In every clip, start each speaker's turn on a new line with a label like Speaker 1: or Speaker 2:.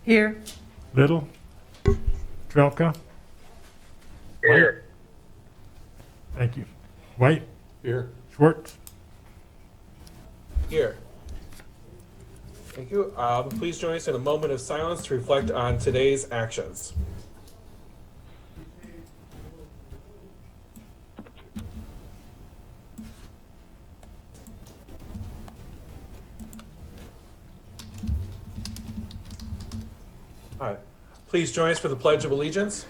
Speaker 1: Here.
Speaker 2: Little. Trelka.
Speaker 3: Here.
Speaker 2: Thank you. White.
Speaker 3: Here.
Speaker 2: Schwartz.
Speaker 4: Here. Thank you. Please join us in a moment of silence to reflect on today's actions. All right. Please join us for the Pledge of Allegiance.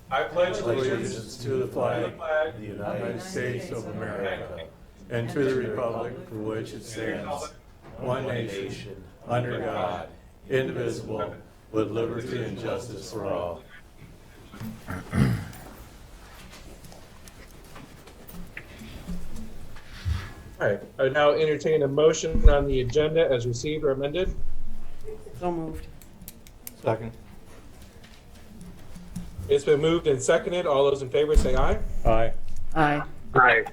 Speaker 4: I pledge allegiance
Speaker 3: To the flag of the United States of America and to the republic for which it stands, one nation, under God, indivisible, with liberty and justice for all.
Speaker 4: All right. I now entertain a motion on the agenda as received or amended.
Speaker 1: So moved.
Speaker 3: Second.
Speaker 4: It's been moved and seconded. All those in favor say aye.
Speaker 3: Aye.
Speaker 1: Aye.
Speaker 3: Aye.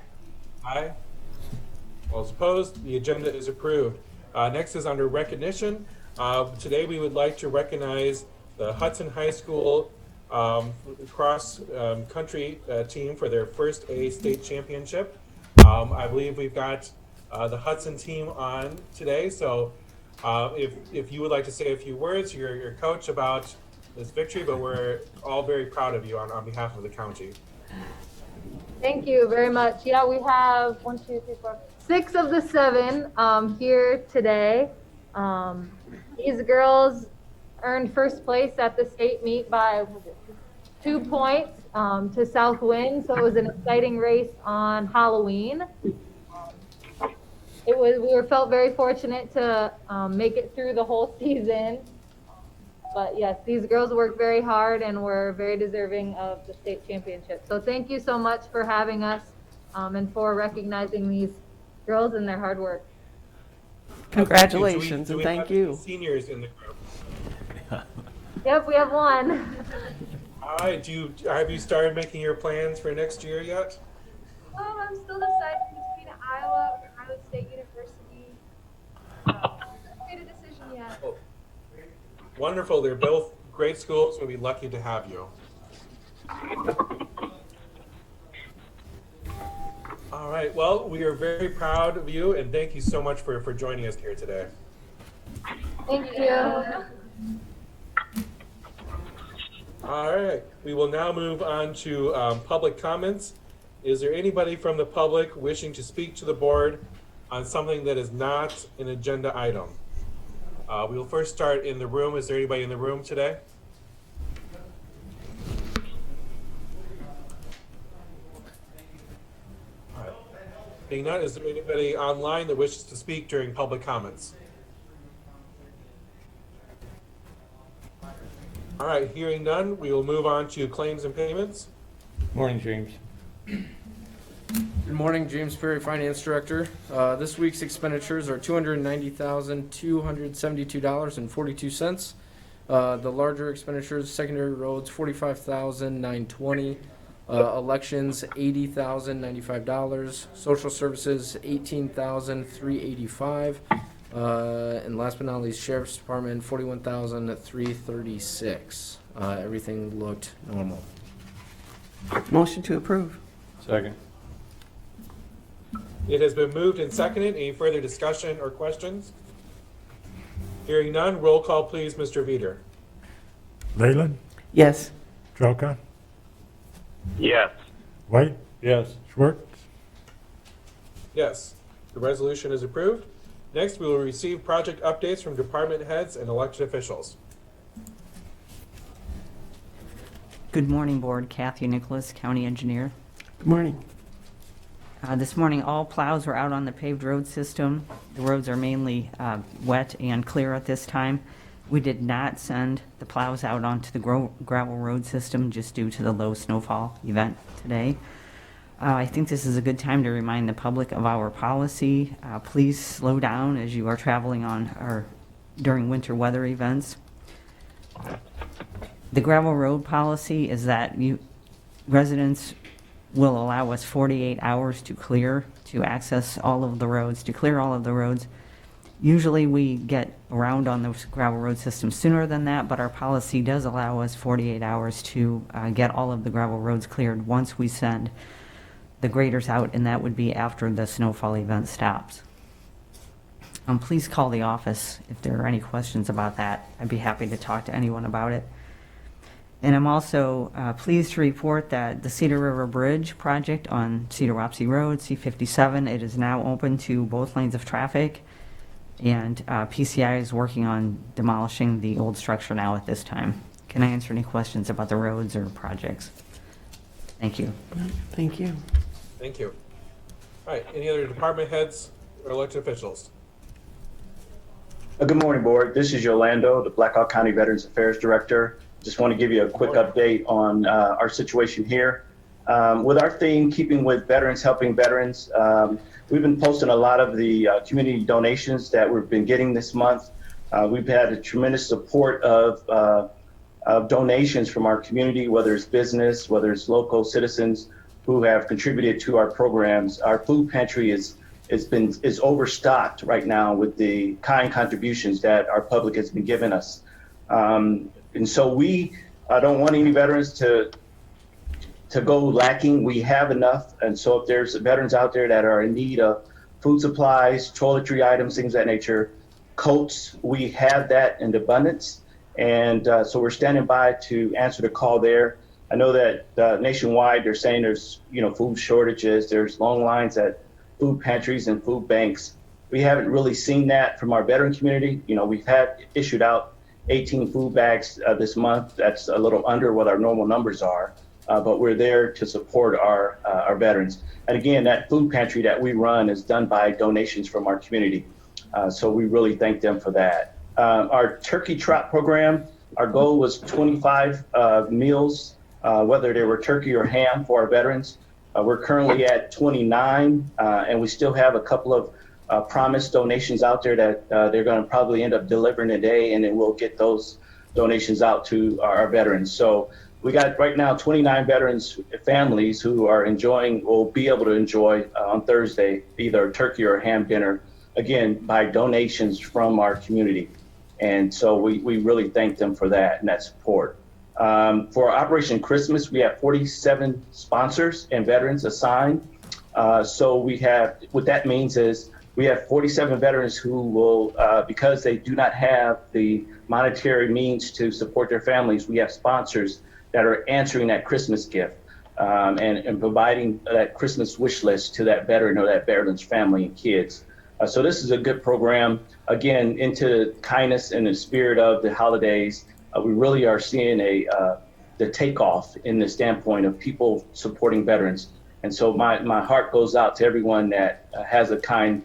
Speaker 4: Aye. All those opposed, the agenda is approved. Next is under recognition. Today we would like to recognize the Hudson High School cross country team for their first A state championship. I believe we've got the Hudson team on today, so if you would like to say a few words, your coach, about this victory, but we're all very proud of you on behalf of the county.
Speaker 5: Thank you very much. Yeah, we have 6 of the 7 here today. These girls earned first place at the state meet by 2 points to Southwind, so it was an exciting race on Halloween. We felt very fortunate to make it through the whole season. But yes, these girls worked very hard and were very deserving of the state championship. So thank you so much for having us and for recognizing these girls and their hard work.
Speaker 1: Congratulations
Speaker 4: Do we
Speaker 1: and thank
Speaker 4: have
Speaker 1: you.
Speaker 4: Seniors in the group.
Speaker 5: Yep, we have one.
Speaker 4: All right, have you started making your plans for next year yet?
Speaker 6: I'm still deciding between Iowa or Iowa State University. I haven't made a decision yet.
Speaker 4: Oh, wonderful. They're both great schools. We'll be lucky to have you. All right. Well, we are very proud of you, and thank you so much for joining us here today.
Speaker 5: Thank you.
Speaker 4: All right. We will now move on to public comments. Is there anybody from the public wishing to speak to the board on something that is not an agenda item? We will first start in the room. Is there anybody in the room today? All right. Being none, is there anybody online that wishes to speak during public comments? All right, hearing none, we will move on to claims and payments.
Speaker 3: Morning, James.
Speaker 7: Good morning, James Perry, Finance Director. This week's expenditures are $290,272.42. The larger expenditures: secondary roads, $45,920. Elections, $80,095. Social services, $18,385. And last but not least, Sheriff's Department, $41,336. Everything looked normal.
Speaker 1: Motion to approve.
Speaker 3: Second.
Speaker 4: It has been moved and seconded. Any further discussion or questions? Hearing none, roll call please, Mr. Veeder.
Speaker 2: Leyland.
Speaker 1: Yes.
Speaker 2: Trelka.
Speaker 3: Yes.
Speaker 2: White.
Speaker 3: Yes.
Speaker 2: Schwartz.
Speaker 4: Yes, the resolution is approved. Next, we will receive project updates from department heads and elected officials.
Speaker 8: Good morning, Board. Kathy Nicholas, County Engineer.
Speaker 1: Good morning.
Speaker 8: This morning, all plows were out on the paved road system. The roads are mainly wet and clear at this time. We did not send the plows out onto the gravel road system just due to the low snowfall event today. I think this is a good time to remind the public of our policy. Please slow down as you are traveling on or during winter weather events. The gravel road policy is that residents will allow us 48 hours to clear all of the roads. Usually we get around on the gravel road system sooner than that, but our policy does allow us 48 hours to get all of the gravel roads cleared once we send the graders out, and that would be after the snowfall event stops. Please call the office if there are any questions about that. I'd be happy to talk to anyone about it. And I'm also pleased to report that the Cedar River Bridge project on Cedar Wapsie Road, C57, it is now open to both lanes of traffic, and PCI is working on demolishing the old structure now at this time. Can I answer any questions about the roads or projects? Thank you.
Speaker 1: Thank you.
Speaker 4: Thank you. All right, any other department heads or elected officials?
Speaker 9: Good morning, Board. This is Yolando, the Blackhawk County Veterans Affairs Director. Just want to give you a quick update on our situation here. With our theme, Keeping with Veterans, Helping Veterans, we've been posting a lot of the community donations that we've been getting this month. We've had a tremendous support of donations from our community, whether it's business, whether it's local citizens who have contributed to our programs. Our food pantry is overstocked right now with the kind contributions that our public has been giving us. And so we don't want any veterans to go lacking. We have enough. And so if there's veterans out there that are in need of food supplies, toiletry items, things of that nature, coats, we have that in abundance. And so we're standing by to answer the call there. I know that nationwide they're saying there's food shortages, there's long lines at food pantries and food banks. We haven't really seen that from our veteran community. We've had issued out 18 food bags this month. That's a little under what our normal numbers are, but we're there to support our veterans. And again, that food pantry that we run is done by donations from our community. So we really thank them for that. Our turkey trot program, our goal was 25 meals, whether they were turkey or ham for our veterans. We're currently at 29, and we still have a couple of promised donations out there that they're going to probably end up delivering today, and then we'll get those donations out to our veterans. So we got right now 29 veterans families who will be able to enjoy on Thursday either a turkey or a ham dinner, again, by donations from our community. And so we really thank them for that and that support. For Operation Christmas, we have 47 sponsors and veterans assigned. So what that means is we have 47 veterans who will, because they do not have the monetary means to support their families, we have sponsors that are answering that Christmas gift and providing that Christmas wish list to that veteran or that veteran's family and kids. So this is a good program. Again, into kindness and the spirit of the holidays. We really are seeing the takeoff in the standpoint of people supporting veterans. And so my heart goes out to everyone that has a kind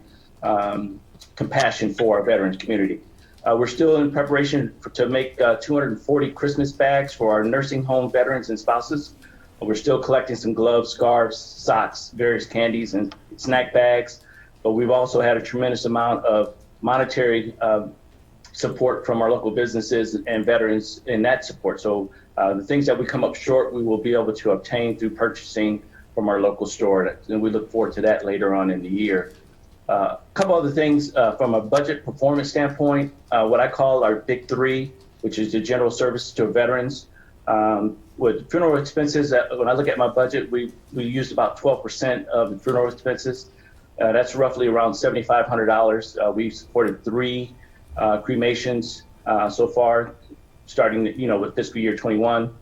Speaker 9: compassion for our veterans community. We're still in preparation to make 240 Christmas bags for our nursing home veterans and spouses. We're still collecting some gloves, scarves, socks, various candies and snack bags. But we've also had a tremendous amount of monetary support from our local businesses and veterans in that support. So the things that we come up short, we will be able to obtain through purchasing from our local store. And we look forward to that later on in the year. A couple other things from a budget performance standpoint, what I call our big three, which is the general services to veterans. With funeral expenses, when I look at my budget, we used about 12% of the funeral expenses. That's roughly around $7,500. We've supported 3 cremations so far, starting with fiscal year 21.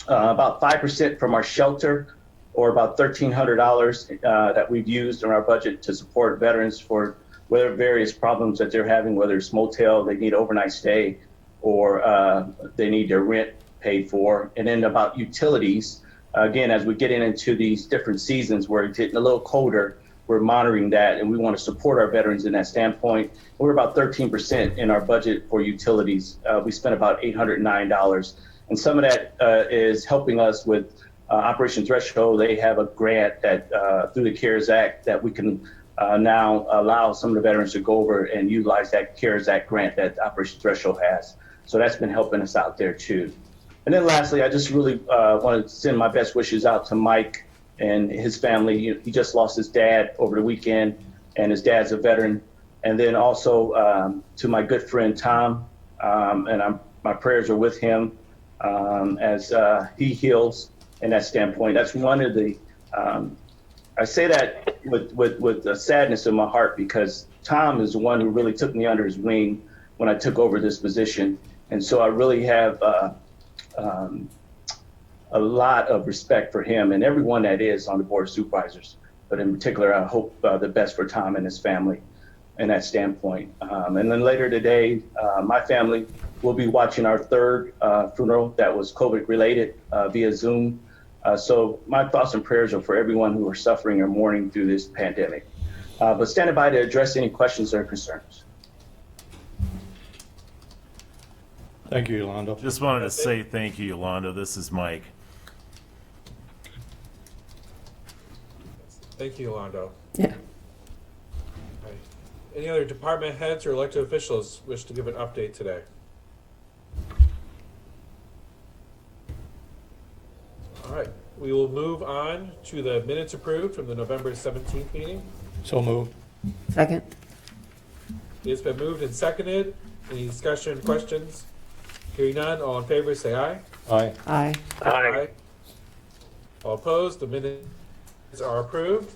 Speaker 9: About 5% from our shelter, or about $1,300 that we've used in our budget to support veterans for whatever various problems that they're having, whether it's motel, they need overnight stay, or they need their rent paid for. And then about utilities, again, as we're getting into these different seasons where it's getting a little colder, we're monitoring that, and we want to support our veterans in that standpoint. We're about 13% in our budget for utilities. We spent about $809, and some of that is helping us with Operation Threshold. They have a grant that through the CARES Act that we can now allow some of the veterans to go over and utilize that CARES Act grant that Operation Threshold has. So that's been helping us out there too. And then lastly, I just really want to send my best wishes out to Mike and his family. He just lost his dad over the weekend, and his dad's a veteran. And then also to my good friend Tom, and my prayers are with him as he heals in that standpoint. That's one of the, I say that with a sadness in my heart, because Tom is the one who really took me under his wing when I took over this position. And so I really have a lot of respect for him and everyone that is on the Board of Supervisors. But in particular, I hope the best for Tom and his family in that standpoint. And then later today, my family will be watching our third funeral that was COVID related via Zoom. So my thoughts and prayers are for everyone who are suffering or mourning through this pandemic. But standing by to address any questions or concerns.
Speaker 3: Thank you, Yolanda.
Speaker 10: Just wanted to say thank you, Yolanda. This is Mike.
Speaker 4: Thank you, Yolando.
Speaker 1: Yeah.
Speaker 4: Right. Any other department heads or elected officials wish to give an update today? All right, we will move on to the minutes approved from the November 17th meeting.
Speaker 3: So moved.
Speaker 1: Second?
Speaker 4: It's been moved and seconded. Any discussion, questions? Hearing none, all in favor say aye.
Speaker 3: Aye.
Speaker 1: Aye.
Speaker 4: Aye. All opposed, the minutes are approved.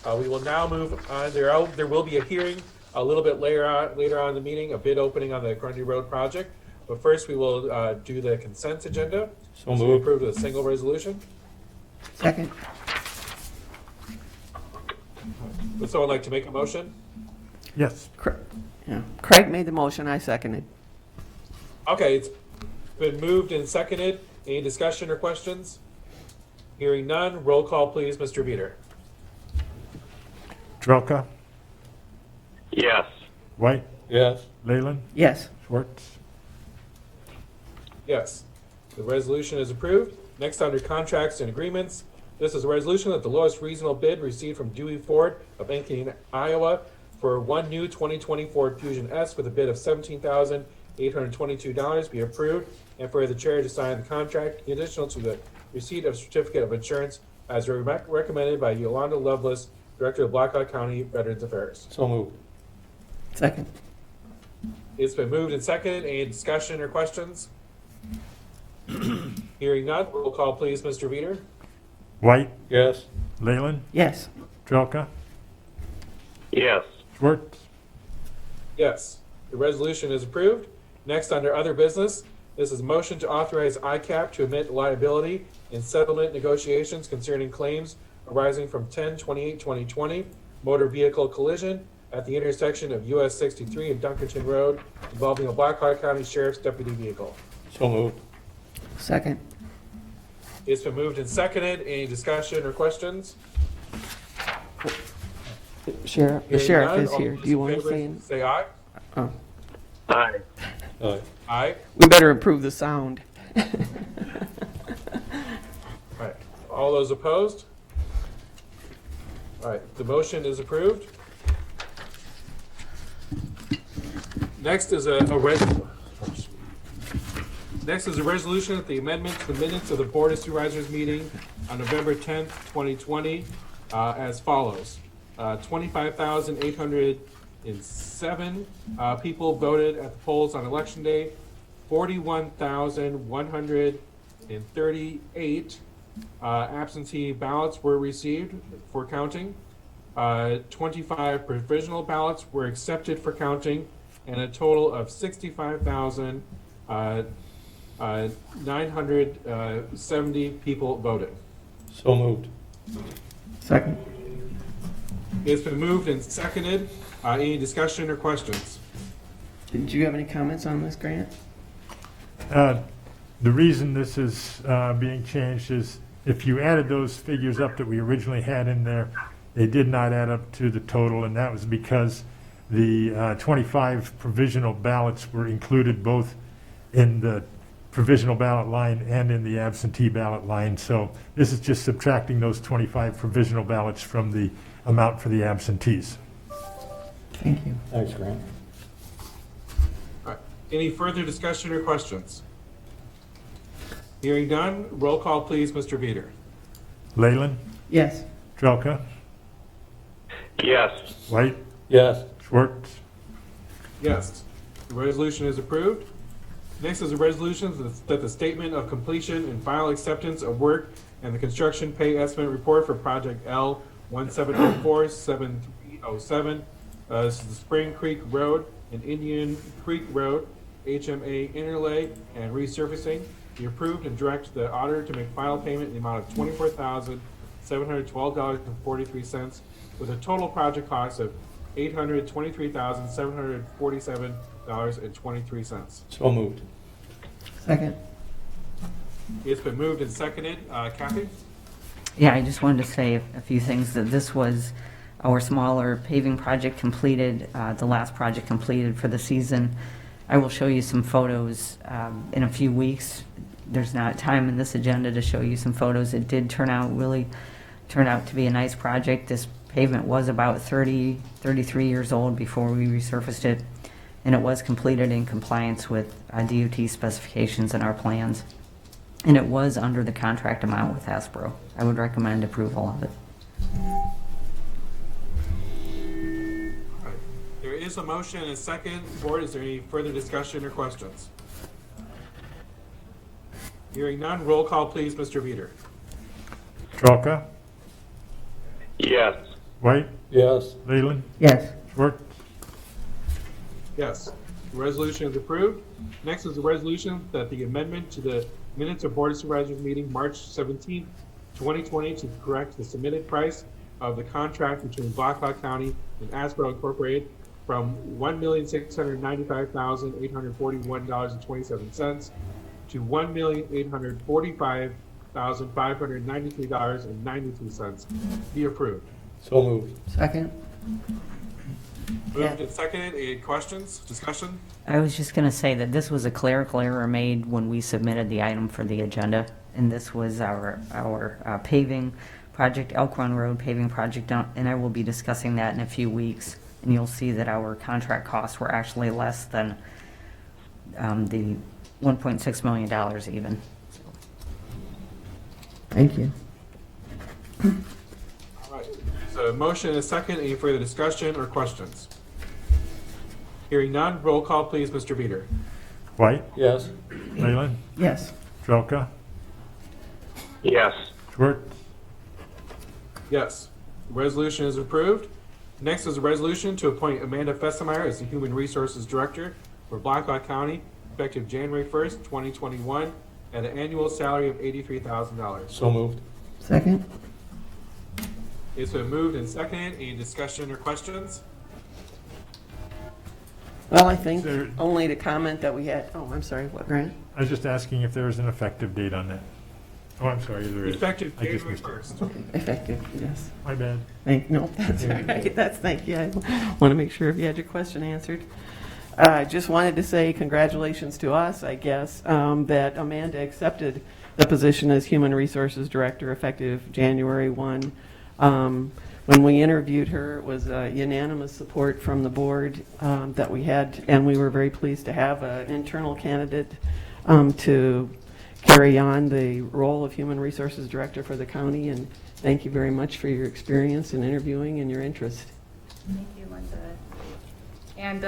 Speaker 4: We will now move on. There will be a hearing a little bit later on in the meeting, a bid opening on the Grundy Road project. But first, we will do the consent agenda.
Speaker 3: So
Speaker 4: We
Speaker 3: moved.
Speaker 4: approve with a single resolution.
Speaker 1: Second?
Speaker 4: Would someone like to make a motion?
Speaker 2: Yes.
Speaker 1: Yeah. Craig made the motion, I seconded.
Speaker 4: Okay, it's been moved and seconded. Any discussion or questions? Hearing none, roll call please, Mr. Veeder.
Speaker 2: Trelka,
Speaker 10: Yes.
Speaker 2: White,
Speaker 3: Yes.
Speaker 2: Leyland,
Speaker 1: Yes.
Speaker 2: Schwartz.
Speaker 4: Yes, the resolution is approved. Next, under contracts and agreements, this is a resolution that the lowest reasonable bid received from Dewey Ford of Duncanton, Iowa for one new 2020 Ford Fusion S with a bid of $17,822 be approved, and for the chair to sign the contract, additional to the receipt of certificate of insurance as recommended by Yolanda Lovelace, Director of Blackhawk County Veterans Affairs.
Speaker 3: So moved.
Speaker 1: Second?
Speaker 4: It's been moved and seconded. Any discussion or questions? Hearing none, roll call please, Mr. Veeder.
Speaker 2: White,
Speaker 3: Yes.
Speaker 2: Leyland,
Speaker 1: Yes.
Speaker 2: Trelka,
Speaker 10: Yes.
Speaker 2: Schwartz.
Speaker 4: Yes, the resolution is approved. Next, under other business, this is a motion to authorize Icap to admit liability in settlement negotiations concerning claims arising from 10/28/2020 motor vehicle collision at the intersection of US 63 and Duncanton Road involving a Blackhawk County Sheriff's deputy vehicle.
Speaker 3: So moved.
Speaker 1: Second?
Speaker 4: It's been moved and seconded. Any discussion or questions?
Speaker 1: Sheriff, the
Speaker 4: Hearing
Speaker 1: sheriff
Speaker 4: none,
Speaker 1: is
Speaker 4: all
Speaker 1: here.
Speaker 4: those
Speaker 1: Do you
Speaker 4: in
Speaker 1: want to
Speaker 4: favor
Speaker 1: say anything?
Speaker 4: Say aye.
Speaker 1: Oh,
Speaker 10: Aye.
Speaker 3: Aye.
Speaker 4: Aye.
Speaker 1: we better improve the sound.
Speaker 4: All right. All those opposed? All right, the motion is approved. Next is a resolution that the amendment to the minutes of the Board of Supervisors meeting on November 10th, 2020, as follows. 25,807 people voted at the polls on election day. 41,138 absentee ballots were received for counting. 25 provisional ballots were accepted for counting, and a total of 65,970 people voted.
Speaker 3: So moved.
Speaker 1: Second?
Speaker 4: It's been moved and seconded. Any discussion or questions?
Speaker 1: Did you have any comments on this, Grant?
Speaker 2: The reason this is being changed is if you added those figures up that we originally had in there, they did not add up to the total, and that was because the 25 provisional ballots were included both in the provisional ballot line and in the absentee ballot line. So this is just subtracting those 25 provisional ballots from the amount for the absentees.
Speaker 1: Thank you.
Speaker 3: Thanks, Grant.
Speaker 4: All right. Any further discussion or questions? Hearing none, roll call please, Mr. Veeder.
Speaker 2: Leyland,
Speaker 1: Yes.
Speaker 2: Trelka,
Speaker 10: Yes.
Speaker 2: White,
Speaker 3: Yes.
Speaker 2: Schwartz,
Speaker 4: Yes. The resolution is approved. Next is a resolution that the statement of completion and final acceptance of work and the construction pay estimate report for project L 1704-7307. This is the Spring Creek Road and Indian Creek Road HMA interlay and resurfacing. Be approved and direct the auditor to make final payment in the amount of $24,712.43 with a total project cost of $823,747.23.
Speaker 3: So moved.
Speaker 1: Second.
Speaker 4: It's been moved and seconded. Kathy?
Speaker 8: Yeah, I just wanted to say a few things, that this was our smaller paving project completed, the last project completed for the season. I will show you some photos in a few weeks. There's not time in this agenda to show you some photos. It did really turn out to be a nice project. This pavement was about 33 years old before we resurfaced it, and it was completed in compliance with DOT specifications and our plans. And it was under the contract amount with Hasbro. I would recommend approval of it.
Speaker 4: There is a motion and a second. Board, is there any further discussion or questions? Hearing none, roll call please, Mr. Veeder.
Speaker 2: Trelka,
Speaker 10: Yes.
Speaker 2: White,
Speaker 3: Yes.
Speaker 2: Leyland,
Speaker 1: Yes.
Speaker 2: Schwartz,
Speaker 4: Yes. The resolution is approved. Next is a resolution that the amendment to the minutes of Board of Supervisors meeting March 17th, 2020 to correct the submitted price of the contract between Blackhawk County and Asbro Incorporated from $1,695,841.27 to $1,845,593.92 be approved.
Speaker 3: So moved.
Speaker 1: Second.
Speaker 4: Moved and seconded. Any questions, discussion?
Speaker 8: I was just going to say that this was a clerical error made when we submitted the item for the agenda, and this was our paving project, Elk Run Road paving project, and I will be discussing that in a few weeks, and you'll see that our contract costs were actually less than the $1.6 million even.
Speaker 1: Thank you.
Speaker 4: All right. So motion and a second. Any further discussion or questions? Hearing none, roll call please, Mr. Veeder.
Speaker 2: White,
Speaker 3: Yes.
Speaker 2: Leyland,
Speaker 1: Yes.
Speaker 2: Trelka,
Speaker 10: Yes.
Speaker 2: Schwartz,
Speaker 4: Yes. The resolution is approved. Next is a resolution to appoint Amanda Fessemeyer as the Human Resources Director for Blackhawk County, effective January 1st, 2021, at an annual salary of $83,000.
Speaker 3: So moved.
Speaker 1: Second.
Speaker 4: It's been moved and seconded. Any discussion or questions?
Speaker 1: Well, I think
Speaker 2: There-
Speaker 1: only the comment that we had, oh, I'm sorry, what, Grant?
Speaker 2: I was just asking if there was an effective date on that. Oh, I'm sorry, there is.
Speaker 4: Effective
Speaker 2: I just
Speaker 4: January
Speaker 2: missed it.
Speaker 4: 1st.
Speaker 1: Okay, effective, yes.
Speaker 2: My bad.
Speaker 1: No, that's all right. Thank you. I want to make sure if you had your question answered. I just wanted to say congratulations to us, I guess, that Amanda accepted the position as Human Resources Director effective January 1. When we interviewed her, it was unanimous support from the board that we had, and we were very pleased to have an internal candidate to carry on the role of Human Resources Director for the county. And thank you very much for your experience in interviewing and your interest.
Speaker 11: Thank you, Linda. And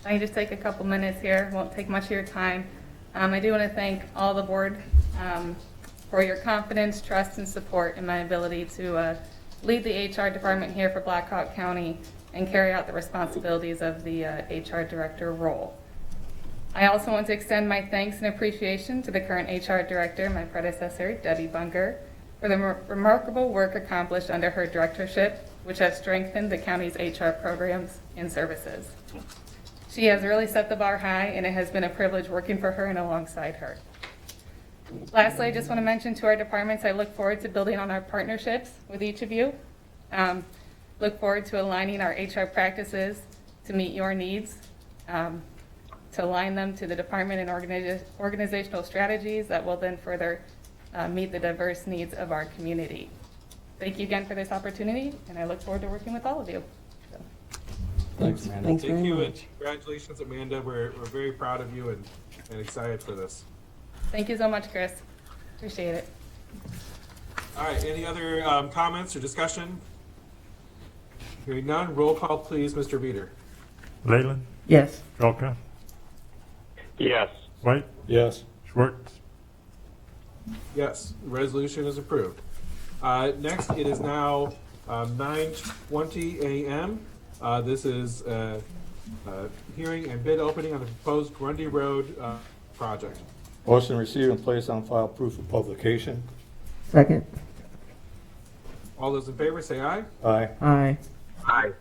Speaker 11: I can just take a couple minutes here, won't take much of your time. I do want to thank all the board for your confidence, trust, and support in my ability to lead the HR department here for Blackhawk County and carry out the responsibilities of the HR director role. I also want to extend my thanks and appreciation to the current HR director, my predecessor, Debbie Bunker, for the remarkable work accomplished under her directorship, which has strengthened the county's HR programs and services. She has really set the bar high, and it has been a privilege working for her and alongside her. Lastly, I just want to mention to our departments, I look forward to building on our partnerships with each of you. Look forward to aligning our HR practices to meet your needs, to align them to the department and organizational strategies that will then further meet the diverse needs of our community. Thank you again for this opportunity, and I look forward to working with all of you. So.
Speaker 3: Thanks, Amanda.
Speaker 1: Thanks
Speaker 4: Thank
Speaker 1: very
Speaker 4: you, and
Speaker 1: much.
Speaker 4: congratulations, Amanda. We're very proud of you and excited for this.
Speaker 11: Thank you so much, Chris. Appreciate it.
Speaker 4: All right, any other comments or discussion? Hearing none, roll call please, Mr. Veeder.
Speaker 2: Leyland,
Speaker 1: Yes.
Speaker 2: Trelka,
Speaker 10: Yes.
Speaker 2: White,
Speaker 3: Yes.
Speaker 2: Schwartz.
Speaker 4: Yes, the resolution is approved. Next, it is now 9:20 a.m. This is hearing and bid opening on the proposed Grundy Road project.
Speaker 3: Motion to receive and place on file proof of publication.
Speaker 1: Second.
Speaker 4: All those in favor say aye.
Speaker 3: Aye.
Speaker 1: Aye.
Speaker 10: Aye.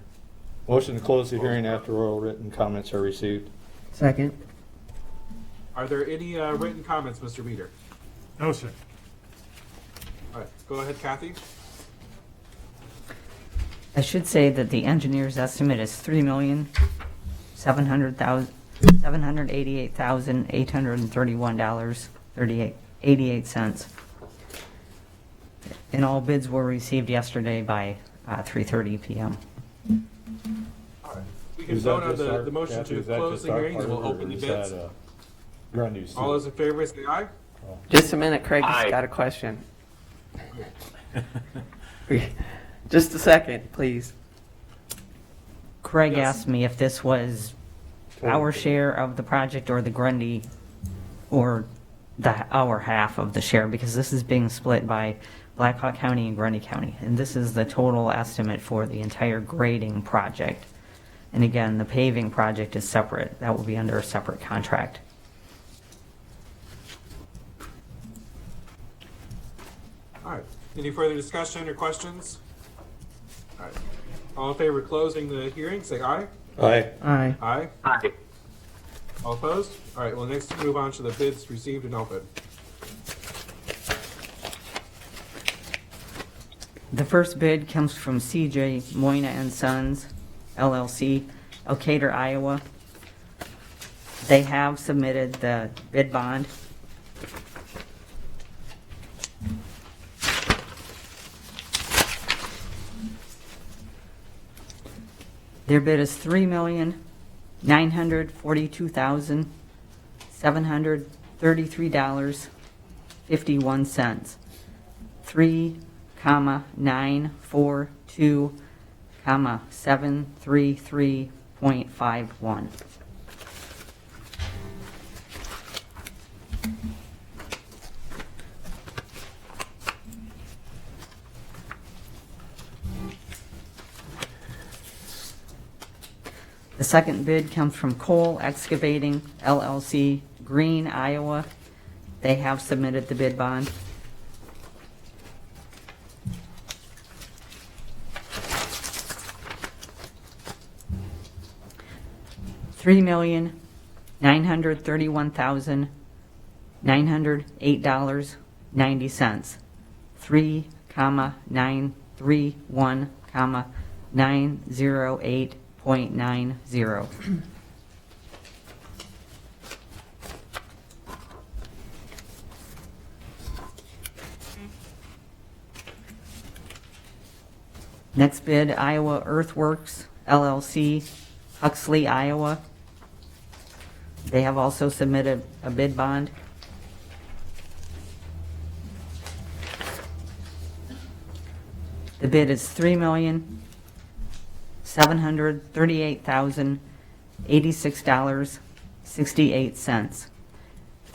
Speaker 3: Motion to close the hearing after oral written comments are received.
Speaker 1: Second.
Speaker 4: Are there any written comments, Mr. Reader?
Speaker 2: No, sir.
Speaker 4: All right, go ahead, Kathy.
Speaker 8: I should say that the engineer's estimate is $3,788,831.88. And all bids were received yesterday by 3:30 p.m.
Speaker 4: All right. We can vote on the motion to close the hearing, then we'll open the bids.
Speaker 3: Grundy's?
Speaker 4: All those in favor say aye.
Speaker 1: Just a minute, Craig's
Speaker 10: Aye.
Speaker 1: got a question. Just a second, please.
Speaker 8: Craig
Speaker 4: Yes.
Speaker 8: asked me if this was our share of the project or the Grundy, or our half of the share, because this is being split by Blackhawk County and Grundy County. And this is the total estimate for the entire grading project. And again, the paving project is separate. That will be under a separate contract.
Speaker 4: All right. Any further discussion or questions? All right. All in favor of closing the hearing, say aye.
Speaker 3: Aye.
Speaker 1: Aye.
Speaker 4: Aye.
Speaker 10: Aye.
Speaker 4: All opposed? All right, well, next move on to the bids received and open.
Speaker 8: The first bid comes from CJ Moyna and Sons, LLC, Decatur, Iowa. They have submitted the bid bond. Their bid is $3,942,733.51. 3,942,733.51. The second bid comes from Cole Excavating LLC, Green, Iowa. They have submitted the bid bond. $3,931,908.90. 3,931,908.90. Next bid, Iowa Earthworks LLC, Huxley, Iowa. They have also submitted a bid bond. The bid is $3,738,086.68.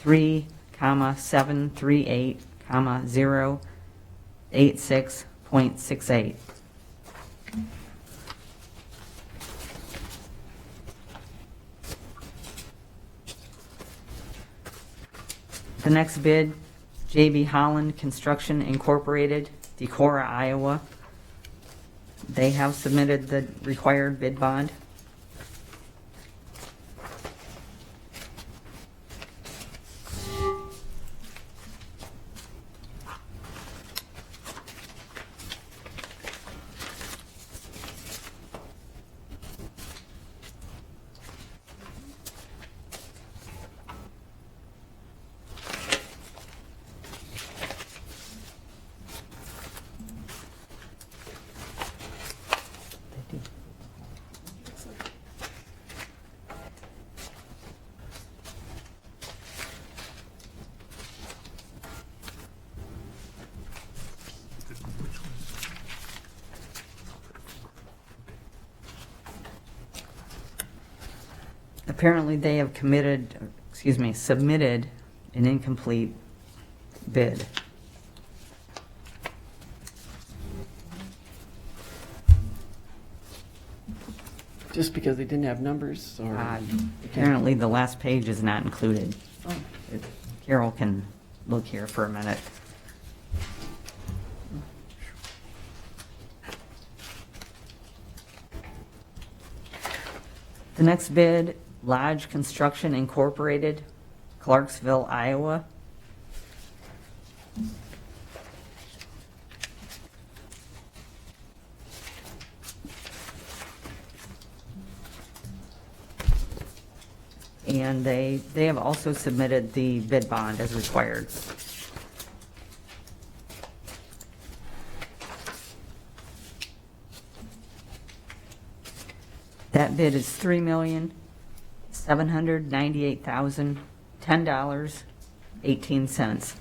Speaker 8: 3,738,086.68. The next bid, J.B. Holland Construction Incorporated, Decorah, Iowa. They have submitted the required bid bond. Apparently, they have submitted an incomplete bid.
Speaker 1: Just because they didn't have numbers or?
Speaker 8: Apparently, the last page is not included. Carol can look here for a minute. The next bid, Lodge Construction Incorporated, Clarksville, Iowa. And they have also submitted the bid bond as required. That bid is $3,798,010.18.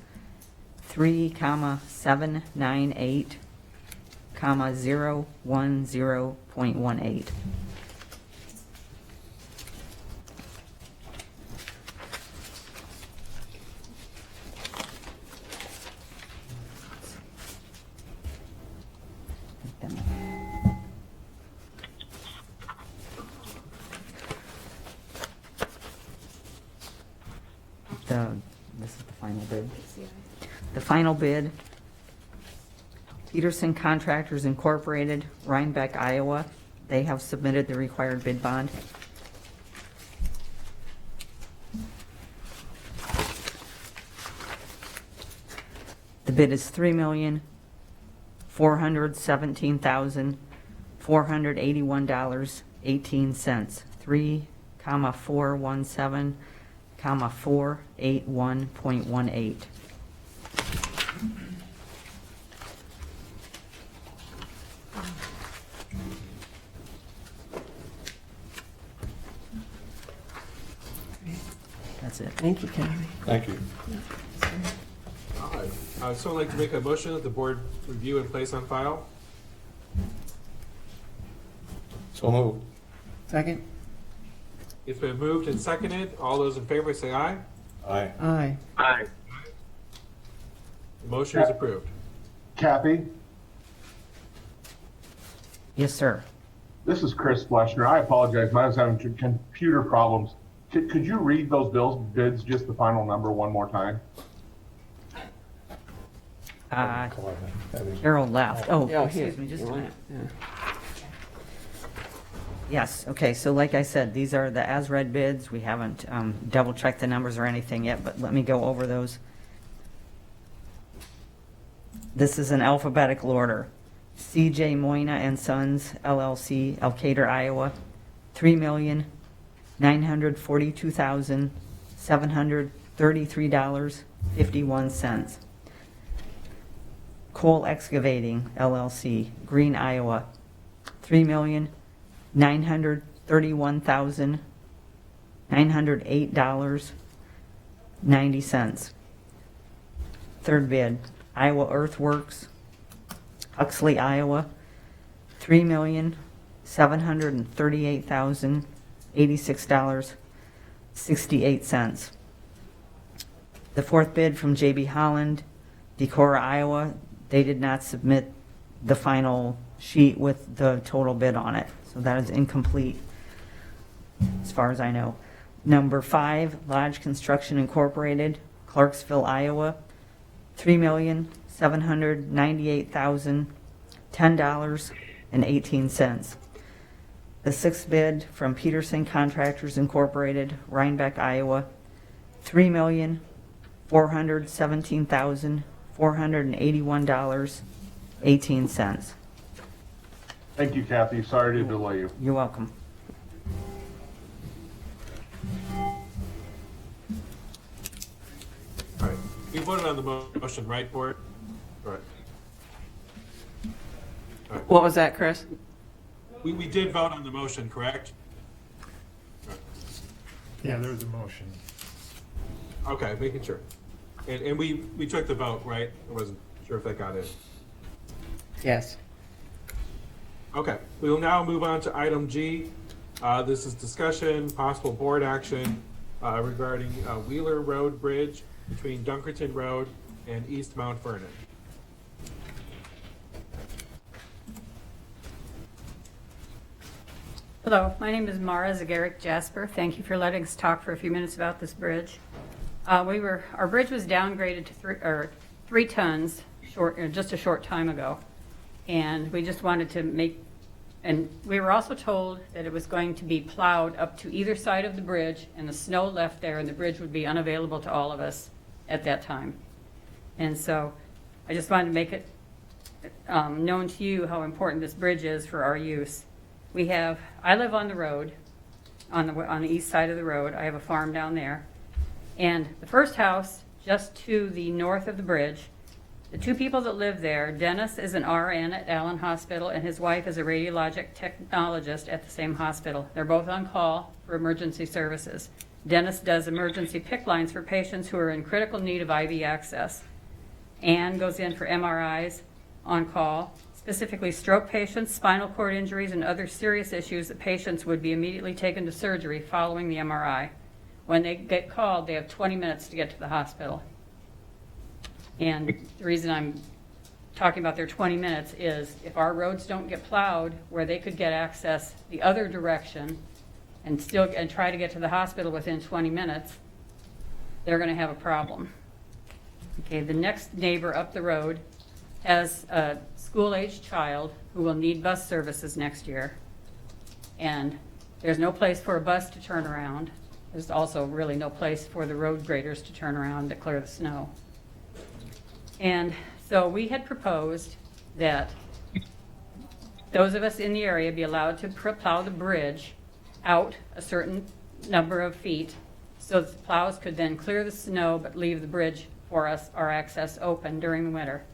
Speaker 8: 3,798,010.18. This is the final bid. The final bid, Peterson Contractors Incorporated, Rhinebeck, Iowa. They have submitted the required bid bond. The bid is $3,417,481.18. 3,417,481.18. That's it.
Speaker 1: Thank you, Kathy.
Speaker 3: Thank you.
Speaker 4: All right. I would so like to make a motion that the board review and place on file.
Speaker 3: So moved.
Speaker 1: Second?
Speaker 4: It's been moved and seconded. All those in favor say aye.
Speaker 3: Aye.
Speaker 1: Aye.
Speaker 10: Aye.
Speaker 4: The motion is approved.
Speaker 12: Kathy,
Speaker 8: Yes, sir.
Speaker 12: this is Chris Fleshner. I apologize, I was having computer problems. Could you read those bids, just the final number one more time?
Speaker 8: Carol left. Oh,
Speaker 1: Yeah, here.
Speaker 8: excuse me, just a
Speaker 1: You want
Speaker 8: minute.
Speaker 1: it?
Speaker 8: Yes, okay, so like I said, these are the as-read bids. We haven't double-checked the numbers or anything yet, but let me go over those. This is in alphabetical order. C.J. Moyna and Sons, LLC, Elkader, Iowa, $3,942,733.51. Cole Excavating, LLC, Green, Iowa, $3,931,908.90. Third bid, Iowa Earthworks, Huxley, Iowa, $3,738,086.68. The fourth bid from J.B. Holland, Decorah, Iowa, they did not submit the final sheet with the total bid on it, so that is incomplete as far as I know. Number 5, Lodge Construction Incorporated, Clarksville, Iowa, $3,798,010.18. The sixth bid from Peterson Contractors Incorporated, Rhinebeck, Iowa, $3,417,481.18.
Speaker 12: Thank you, Kathy. Sorry to delay you.
Speaker 8: You're welcome.
Speaker 4: All right. We voted on the motion, right, board? All right.
Speaker 1: What was that, Chris?
Speaker 4: We did vote on the motion, correct?
Speaker 2: Yeah, there was a motion.
Speaker 4: Okay, making sure. And we took the vote, right? I wasn't sure if that got in.
Speaker 1: Yes.
Speaker 4: Okay, we will now move on to item G, This is discussion, possible board action regarding Wheeler Road Bridge between Duncanton Road and East Mount Vernon.
Speaker 13: Hello, my name is Mara Zagaric Jasper. Thank you for letting us talk for a few minutes about this bridge. Our bridge was downgraded to 3 tons just a short time ago, and we just wanted to and we were also told that it was going to be plowed up to either side of the bridge, and the snow left there, and the bridge would be unavailable to all of us at that time. And so I just wanted to make it known to you how important this bridge is for our use. I live on the road, on the east side of the road. I have a farm down there. And the first house, just to the north of the bridge, the 2 people that live there, Dennis is an RN at Allen Hospital, and his wife is a radiologic technologist at the same hospital. They're both on call for emergency services. Dennis does emergency PICC lines for patients who are in critical need of IV access. Ann goes in for MRIs on call, specifically stroke patients, spinal cord injuries, and other serious issues that patients would be immediately taken to surgery following the MRI. When they get called, they have 20 minutes to get to the hospital. And the reason I'm talking about their 20 minutes is if our roads don't get plowed where they could get access the other direction and try to get to the hospital within 20 minutes, they're going to have a problem. Okay, the next neighbor up the road has a school-aged child who will need bus services next year. And there's no place for a bus to turn around. There's also really no place for the road graders to turn around to clear the snow. And so we had proposed that those of us in the area be allowed to plow the bridge out a certain number of feet so that the plows could then clear the snow but leave the bridge for us, our access, open during the winter.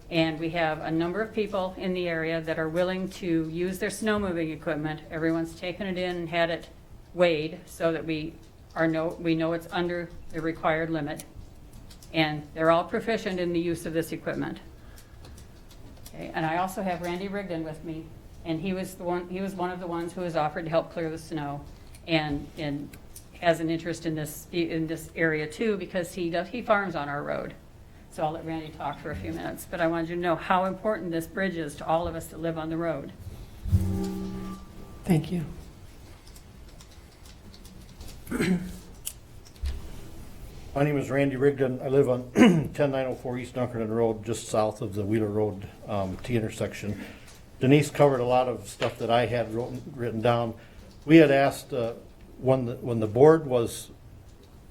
Speaker 13: And we have a number of people in the area that are willing to use their snow moving equipment. Everyone's taken it in and had it weighed so that we know it's under the required limit. And they're all proficient in the use of this equipment. Okay, and I also have Randy Rigdon with me, and he was one of the ones who was offered to help clear the snow, and has an interest in this area too, because he farms on our road. So I'll let Randy talk for a few minutes, but I wanted you to know how important this bridge is to all of us that live on the road.
Speaker 1: Thank you.
Speaker 14: My name is Randy Rigdon. I live on 10904 East Duncanton Road, just south of the Wheeler Road T intersection. Denise covered a lot of stuff that I had written down. We had asked when the board was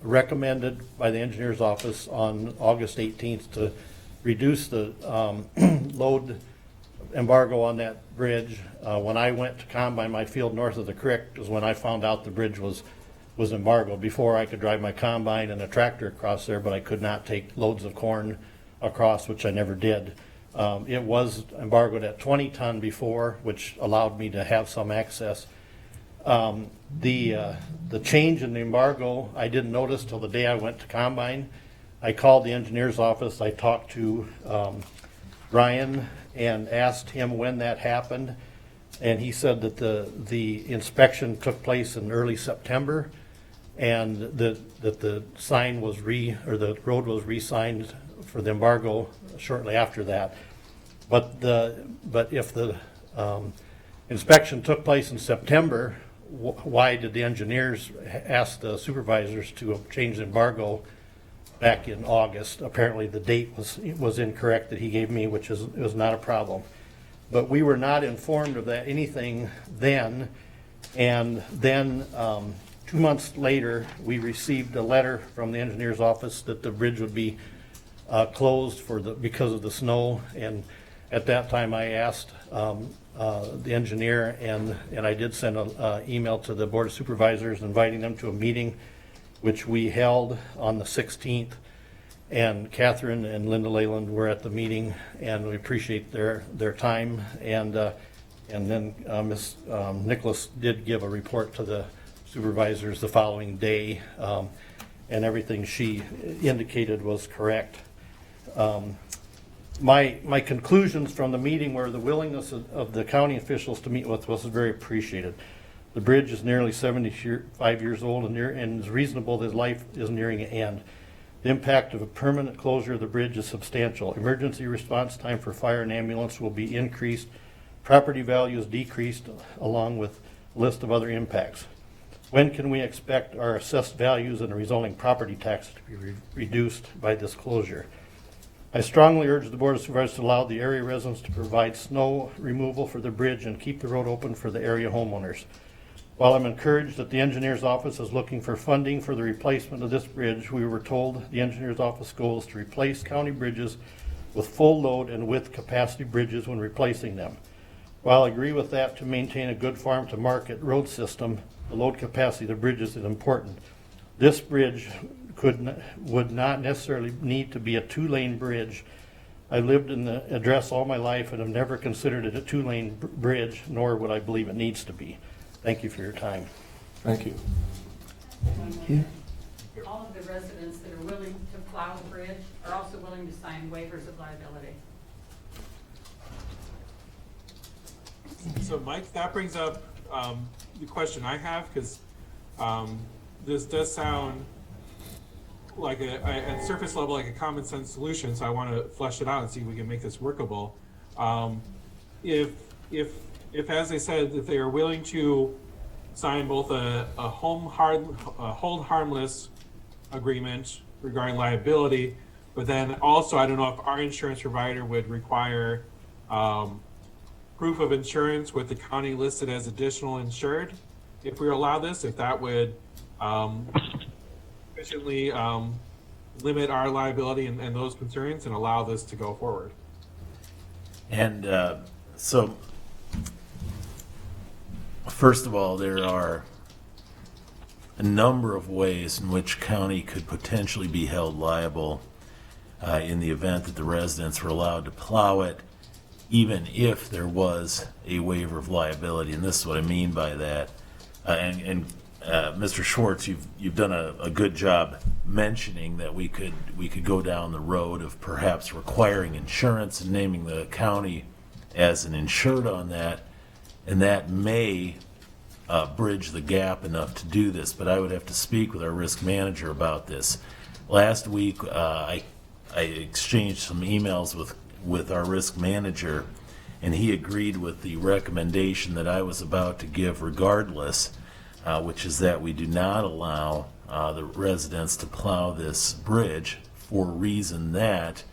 Speaker 14: recommended by the engineer's office on August 18th to reduce the load embargo on that bridge. When I went to combine my field north of the creek is when I found out the bridge was embargoed. Before, I could drive my combine and a tractor across there, but I could not take loads of corn across, which I never did. It was embargoed at 20 ton before, which allowed me to have some access. The change in the embargo I didn't notice till the day I went to combine. I called the engineer's office. I talked to Brian and asked him when that happened, and he said that the inspection took place in early September, and that the sign was the road was re-signed for the embargo shortly after that. But if the inspection took place in September, why did the engineers ask the supervisors to change the embargo back in August? Apparently the date was incorrect that he gave me, which was not a problem. But we were not informed of that anything then, and then 2 months later we received a letter from the engineer's office that the bridge would be closed because of the snow. And at that time I asked the engineer, and I did send an email to the Board of Supervisors inviting them to a meeting, which we held on the 16th. And Catherine and Linda Leyland were at the meeting, and we appreciate their time. And then Ms. Nicholas did give a report to the supervisors the following day, and everything she indicated was correct. My conclusions from the meeting were the willingness of the county officials to meet with us was very appreciated. The bridge is nearly 75 years old and it's reasonable that life is nearing an end. The impact of a permanent closure of the bridge is substantial. Emergency response time for fire and ambulance will be increased. Property values decreased along with a list of other impacts. When can we expect our assessed values and the resulting property taxes to be reduced by this closure? I strongly urge the Board of Supervisors to allow the area residents to provide snow removal for the bridge and keep the road open for the area homeowners. While I'm encouraged that the engineer's office is looking for funding for the replacement of this bridge, we were told the engineer's office goal is to replace county bridges with full load and width capacity bridges when replacing them. While I agree with that to maintain a good farm to market road system, the load capacity of the bridges is important. This bridge would not necessarily need to be a two-lane bridge. I lived in the address all my life and have never considered it a two-lane bridge, nor would I believe it needs to be. Thank you for your time.
Speaker 3: Thank you.
Speaker 13: All of the residents that are willing to plow the bridge are also willing to sign waivers of liability.
Speaker 4: So Mike, that brings up the question I have, because this does sound like at surface level like a common sense solution, so I want to flesh it out and see if we can make this workable. If as they said, if they are willing to sign both a hold harmless agreement regarding liability, but then also I don't know if our insurance provider would require proof of insurance with the county listed as additional insured. If we allow this, if that would efficiently limit our liability and those concerns and allow this to go forward.
Speaker 15: And so, first of all, there are a number of ways in which county could potentially be held liable in the event that the residents were allowed to plow it, even if there was a waiver of liability. And this is what I mean by that. Mr. Schwartz, you've done a good job mentioning that we could go down the road of perhaps requiring insurance and naming the county as an insured on that, and that may bridge the gap enough to do this. But I would have to speak with our risk manager about this. Last week, I exchanged some emails with our risk manager, and he agreed with the recommendation that I was about to give regardless, which is that we do not allow the residents to plow this bridge for a reason that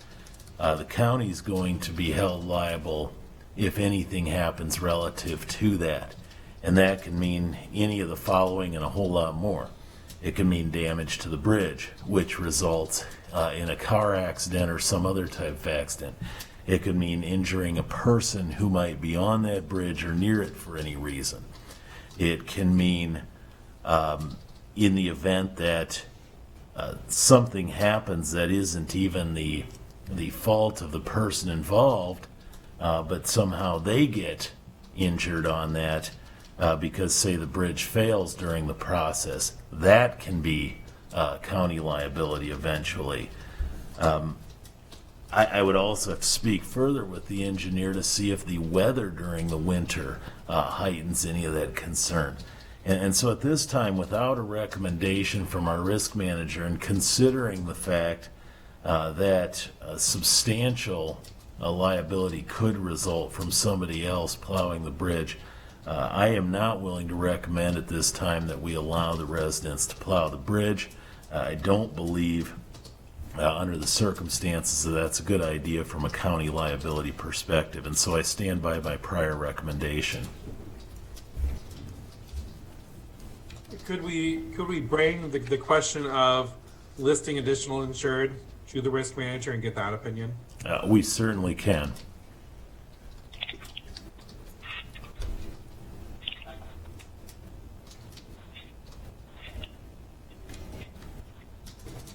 Speaker 15: the county is going to be held liable if anything happens relative to that. And that can mean any of the following and a whole lot more. It can mean damage to the bridge, which results in a car accident or some other type of accident. It could mean injuring a person who might be on that bridge or near it for any reason. It can mean in the event that something happens that isn't even the fault of the person involved, but somehow they get injured on that because, say, the bridge fails during the process. That can be county liability eventually. I would also have to speak further with the engineer to see if the weather during the winter heightens any of that concern. And so at this time, without a recommendation from our risk manager and considering the fact that substantial liability could result from somebody else plowing the bridge, I am not willing to recommend at this time that we allow the residents to plow the bridge. I don't believe under the circumstances that's a good idea from a county liability perspective, and so I stand by my prior recommendation.
Speaker 4: Could we bring the question of listing additional insured to the risk manager and get that opinion?
Speaker 15: We certainly can.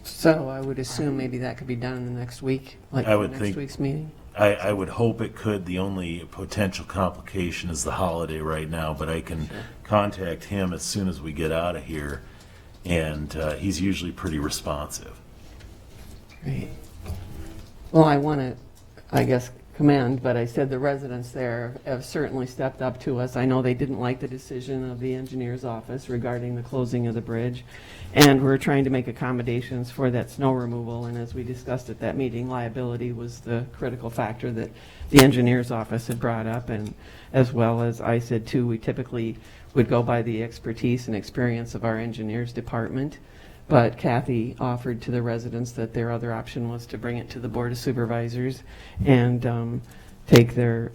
Speaker 1: So I would assume maybe that could be done in the next week, like
Speaker 15: I would
Speaker 1: next
Speaker 15: think
Speaker 1: week's meeting.
Speaker 15: I would hope it could. The only potential complication is the holiday right now, but I can contact him as soon as we get out of here, and he's usually pretty responsive.
Speaker 1: Great. Well, I want to, I guess, commend, but I said the residents there have certainly stepped up to us. I know they didn't like the decision of the engineer's office regarding the closing of the bridge, and we're trying to make accommodations for that snow removal, and as we discussed at that meeting, liability was the critical factor that the engineer's office had brought up, and as well as I said too, we typically would go by the expertise and experience of our engineers department. But Kathy offered to the residents that their other option was to bring it to the Board of Supervisors and take their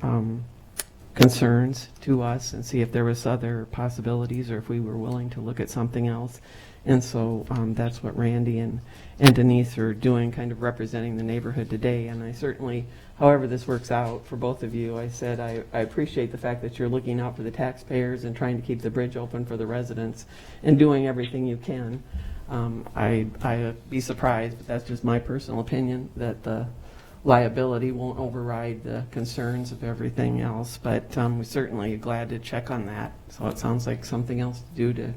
Speaker 1: concerns to us and see if there was other possibilities or if we were willing to look at something else. And so that's what Randy and Denise are doing, kind of representing the neighborhood today. And I certainly, however this works out for both of you, I said I appreciate the fact that you're looking out for the taxpayers and trying to keep the bridge open for the residents and doing everything you can. I'd be surprised, but that's just my personal opinion, that the liability won't override the concerns of everything else. But we're certainly glad to check on that. So it sounds like something else to do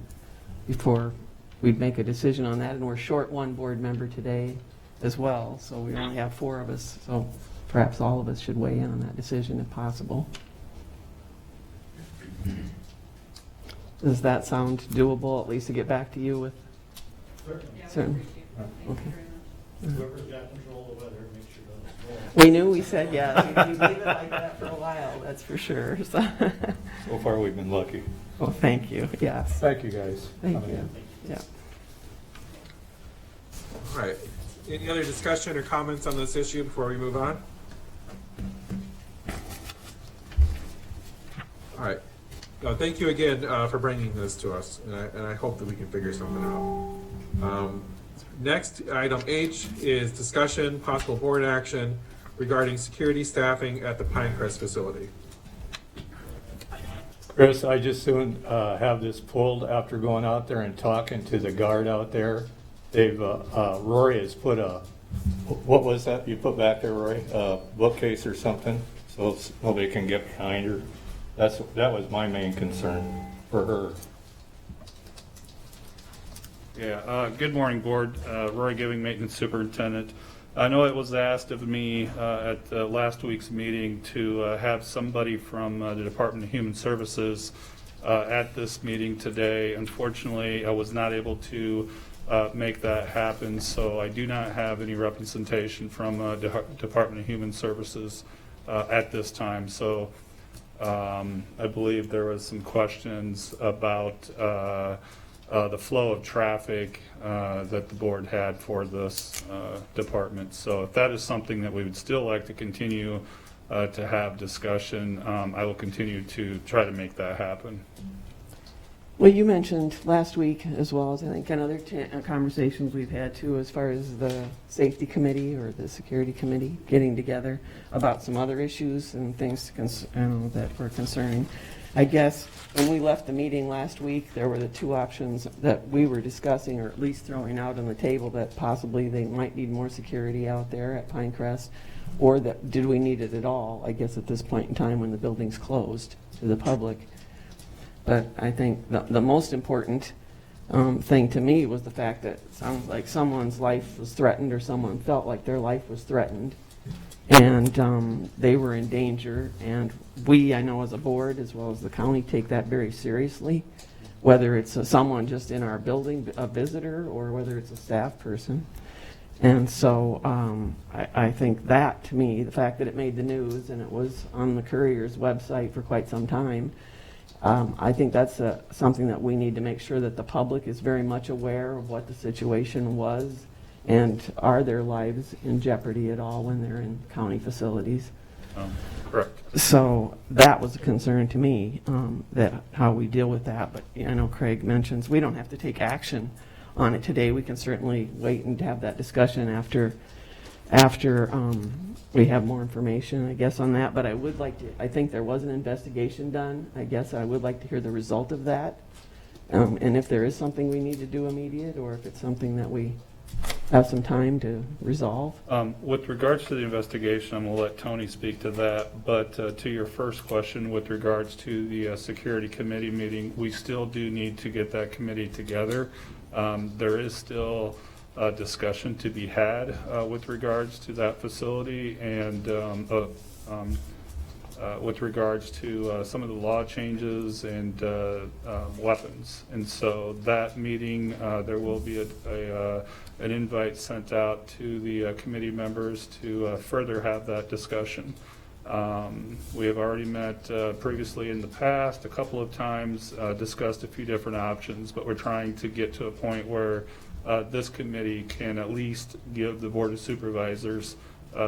Speaker 1: before we'd make a decision on that. And we're short one board member today as well, so we only have 4 of us. So perhaps all of us should weigh in on that decision if possible. Does that sound doable, at least to get back to you with? Certainly. Okay.
Speaker 14: Whoever's got control of the weather, make sure it doesn't
Speaker 1: We knew, we said yes. We leave it like that for a while, that's for sure. So
Speaker 3: far, we've been lucky.
Speaker 1: well, thank you, yes.
Speaker 3: Thank you, guys.
Speaker 1: Thank you. Yeah.
Speaker 4: All right. Any other discussion or comments on this issue before we move on? All right. Thank you again for bringing this to us, and I hope that we can figure something out. Next, item H is discussion, possible board action regarding security staffing at the Pinecrest facility.
Speaker 3: Chris, I just soon have this pulled after going out there and talking to the guard out there. They've, Rory has put what was that you put back there, Rory? A bookcase or something, so nobody can get behind her. That was my main concern for her.
Speaker 16: Yeah, good morning, Board. Roy Giving, Maintenance Superintendent. I know it was asked of me at last week's meeting to have somebody from the Department of Human Services at this meeting today. Unfortunately, I was not able to make that happen, so I do not have any representation from Department of Human Services at this time. So I believe there was some questions about the flow of traffic that the board had for this department. So if that is something that we would still like to continue to have discussion, I will continue to try to make that happen.
Speaker 1: Well, you mentioned last week, as well as I think in other conversations we've had too, as far as the safety committee or the security committee getting together about some other issues and things that were concerning. I guess when we left the meeting last week, there were the 2 options that we were discussing, or at least throwing out on the table, that possibly they might need more security out there at Pinecrest, or that did we need it at all, I guess, at this point in time when the building's closed to the public. But I think the most important thing to me was the fact that it sounds like someone's life was threatened, or someone felt like their life was threatened, and they were in danger. And we, I know as a board, as well as the county, take that very seriously, whether it's someone just in our building, a visitor, or whether it's a staff person. And so I think that, to me, the fact that it made the news and it was on the Courier's website for quite some time, I think that's something that we need to make sure that the public is very much aware of what the situation was, and are their lives in jeopardy at all when they're in county facilities.
Speaker 16: Correct.
Speaker 1: So that was a concern to me, that how we deal with that. But I know Craig mentions we don't have to take action on it today. We can certainly wait and have that discussion after we have more information, I guess, on that. But I would like to, I think there was an investigation done. I guess I would like to hear the result of that. And if there is something we need to do immediate, or if it's something that we have some time to resolve.
Speaker 16: With regards to the investigation, I'm going to let Tony speak to that. But to your first question, with regards to the security committee meeting, we still do need to get that committee together. There is still discussion to be had with regards to that facility, and with regards to some of the law changes and weapons. And so that meeting, there will be an invite sent out to the committee members to further have that discussion. We have already met previously in the past, a couple of times, discussed a few different options, but we're trying to get to a point where this committee can at least give the Board of Supervisors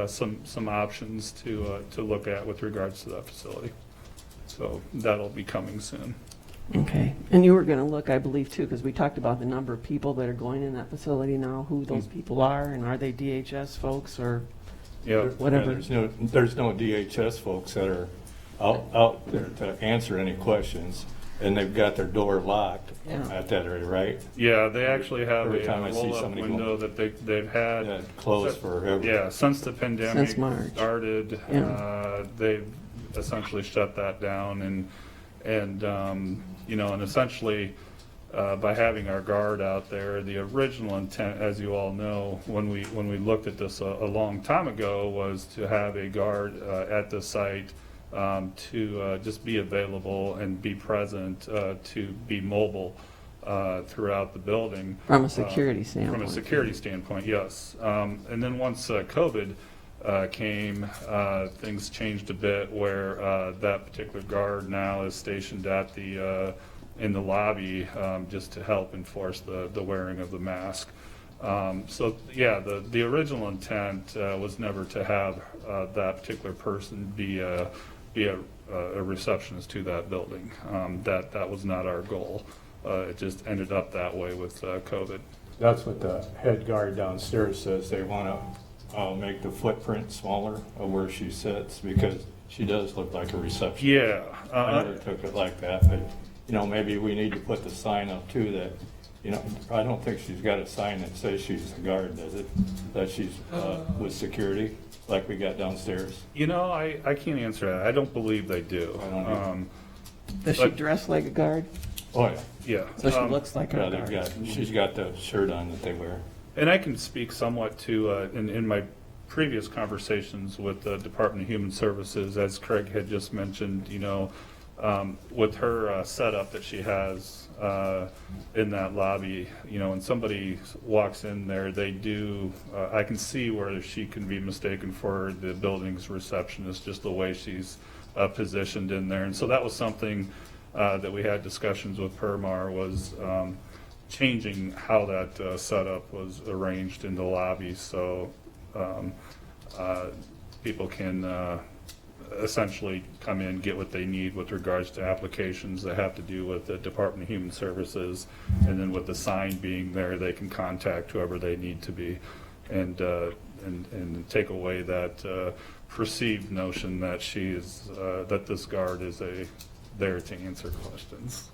Speaker 16: some options to look at with regards to that facility. So that'll be coming soon.
Speaker 1: Okay. And you were going to look, I believe, too, because we talked about the number of people that are going in that facility now, who those people are, and are they DHS folks or whatever?
Speaker 3: Yeah, there's no DHS folks that are out there to answer any questions, and they've got their door locked at that area, right?
Speaker 16: Yeah, they actually have
Speaker 3: Every
Speaker 16: a
Speaker 3: time I see
Speaker 16: roll-up
Speaker 3: somebody
Speaker 16: window that they've had
Speaker 3: closed forever.
Speaker 16: Yeah, since the pandemic
Speaker 1: Since March.
Speaker 16: started, they've essentially shut that down, and you know, and essentially by having our guard out there, the original intent, as you all know, when we looked at this a long time ago, was to have a guard at the site to just be available and be present, to be mobile throughout the building.
Speaker 1: From a security standpoint.
Speaker 16: From a security standpoint, yes. And then once COVID came, things changed a bit where that particular guard now is stationed at the in the lobby just to help enforce the wearing of the mask. So yeah, the original intent was never to have that particular person be a receptionist to that building. That was not our goal. It just ended up that way with COVID.
Speaker 3: That's what the head guard downstairs says. They want to make the footprint smaller of where she sits, because she does look like a receptionist.
Speaker 16: Yeah.
Speaker 3: I never took it like that, but you know, maybe we need to put the sign up too that, you know, I don't think she's got a sign that says she's a guard, does it? That she's with security, like we got downstairs?
Speaker 16: You know, I can't answer that. I don't believe they do.
Speaker 3: I don't know.
Speaker 1: Does she dress like a guard?
Speaker 3: Oh, yeah.
Speaker 16: Yeah.
Speaker 1: So she looks like a
Speaker 3: Yeah,
Speaker 1: guard.
Speaker 3: she's got the shirt on that they wear.
Speaker 16: And I can speak somewhat to, in my previous conversations with the Department of Human Services, as Craig had just mentioned, you know, with her setup that she has in that lobby, you know, when somebody walks in there, they do, I can see where she can be mistaken for the building's receptionist, just the way she's positioned in there. And so that was something that we had discussions with Permar, was changing how that setup was arranged in the lobby, so people can essentially come in, get what they need with regards to applications that have to do with the Department of Human Services, and then with the sign being there, they can contact whoever they need to be, and take away that perceived notion that she is that this guard is there to answer questions.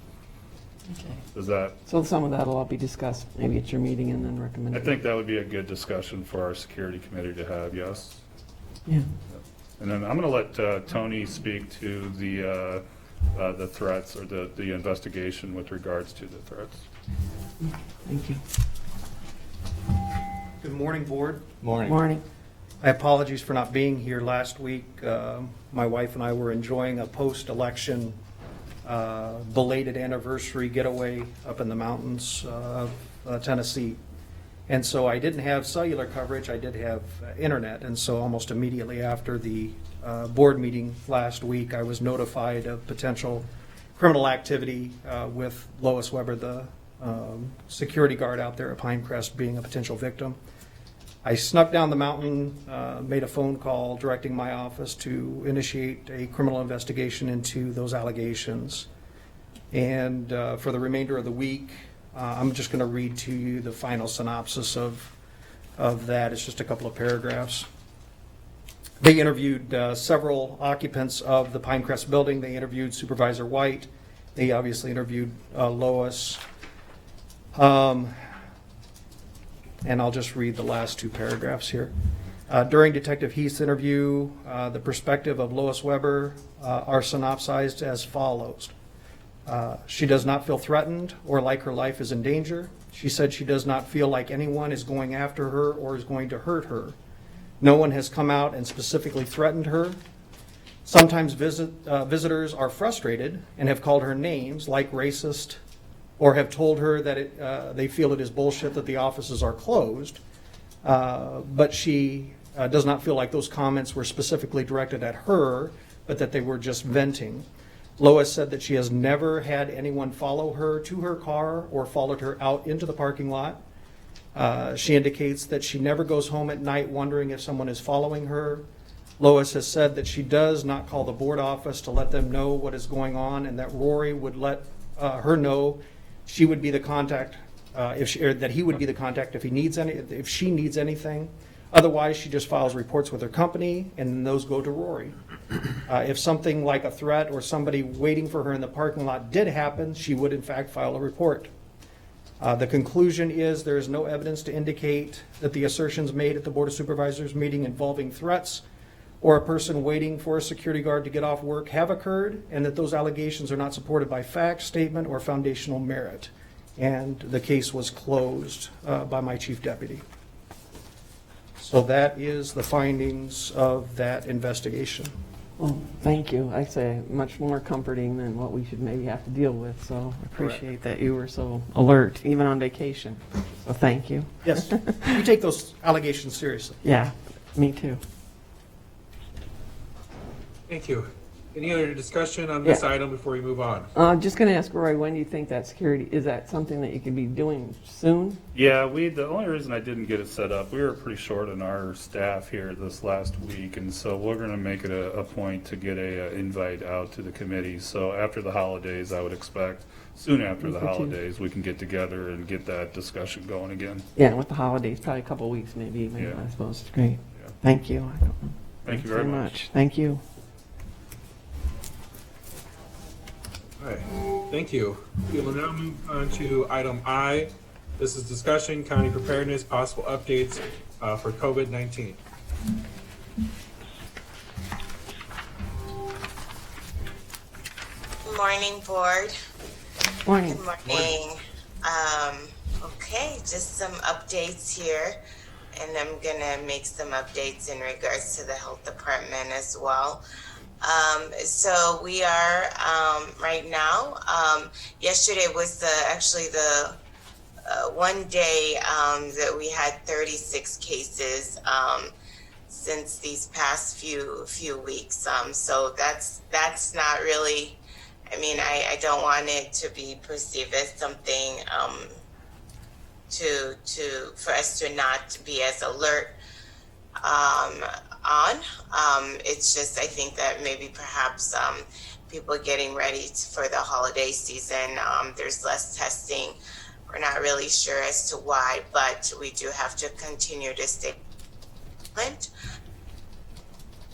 Speaker 1: Okay.
Speaker 16: Does that?
Speaker 1: So some of that will all be discussed maybe at your meeting and then
Speaker 16: I
Speaker 1: recommended.
Speaker 16: think that would be a good discussion for our security committee to have, yes.
Speaker 1: Yeah.
Speaker 16: And then I'm going to let Tony speak to the threats, or the investigation with regards to the threats.
Speaker 1: Thank you.
Speaker 17: Good morning, Board.
Speaker 3: Morning.
Speaker 1: Morning.
Speaker 17: I apologize for not being here last week. My wife and I were enjoying a post-election belated anniversary getaway up in the mountains of Tennessee. And so I didn't have cellular coverage, I did have internet. And so almost immediately after the board meeting last week, I was notified of potential criminal activity with Lois Weber, the security guard out there at Pinecrest, being a potential victim. I snuck down the mountain, made a phone call directing my office to initiate a criminal investigation into those allegations. And for the remainder of the week, I'm just going to read to you the final synopsis of that. It's just a couple of paragraphs. They interviewed several occupants of the Pinecrest building. They interviewed Supervisor White. They obviously interviewed Lois. And I'll just read the last two paragraphs here. During Detective Heath's interview, the perspective of Lois Weber are synopsized as follows. She does not feel threatened or like her life is in danger. She said she does not feel like anyone is going after her or is going to hurt her. No one has come out and specifically threatened her. Sometimes visitors are frustrated and have called her names like racist, or have told her that they feel it is bullshit that the offices are closed, but she does not feel like those comments were specifically directed at her, but that they were just venting. Lois said that she has never had anyone follow her to her car or followed her out into the parking lot. She indicates that she never goes home at night wondering if someone is following her. Lois has said that she does not call the board office to let them know what is going on, and that Rory would let her know she would be the contact, that he would be the contact if she needs anything. Otherwise, she just files reports with her company, and then those go to Rory. If something like a threat or somebody waiting for her in the parking lot did happen, she would in fact file a report. The conclusion is there is no evidence to indicate that the assertions made at the Board of Supervisors meeting involving threats or a person waiting for a security guard to get off work have occurred, and that those allegations are not supported by fact, statement, or foundational merit. And the case was closed by my chief deputy. So that is the findings of that investigation.
Speaker 1: Well, thank you. I say much more comforting than what we should maybe have to deal with. So I appreciate that you were so alert, even on vacation. So thank you.
Speaker 17: Yes, we take those allegations seriously.
Speaker 1: Yeah, me too.
Speaker 4: Thank you. Any other discussion on this item before we move on?
Speaker 1: Just going to ask Roy, when do you think that security, is that something that you could be doing soon?
Speaker 16: Yeah, the only reason I didn't get it set up, we were pretty short on our staff here this last week, and so we're going to make it a point to get a invite out to the committee. So after the holidays, I would expect, soon after the holidays, we can get together and get that discussion going again.
Speaker 1: Yeah, with the holidays, probably a couple of weeks maybe,
Speaker 16: Yeah.
Speaker 1: I suppose. Great.
Speaker 16: Yeah.
Speaker 1: Thank you.
Speaker 16: Thank you very much.
Speaker 1: Thank you.
Speaker 4: All right, thank you. We will now move on to item I. This is discussion, county preparedness, possible updates for COVID-19.
Speaker 18: Good morning, board.
Speaker 1: Morning.
Speaker 18: Good morning. Okay, just some updates here, and I'm gonna make some updates in regards to the health department as well. So we are right now. Yesterday was actually the one day that we had 36 cases since these past few weeks. So that's not really. I mean, I don't want it to be perceived as something for us to not be as alert on. It's just, I think that maybe perhaps people getting ready for the holiday season, there's less testing. We're not really sure as to why, but we do have to continue to stay vigilant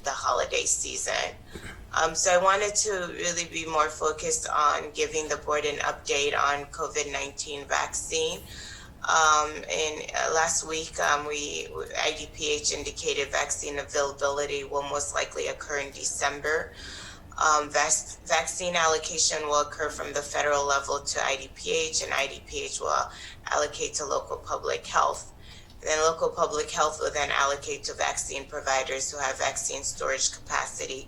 Speaker 18: the holiday season. So I wanted to really be more focused on giving the board an update on COVID-19 vaccine. Last week, IDPH indicated vaccine availability will most likely occur in December. Vaccine allocation will occur from the federal level to IDPH, and IDPH will allocate to local public health. Then local public health will then allocate to vaccine providers who have vaccine storage capacity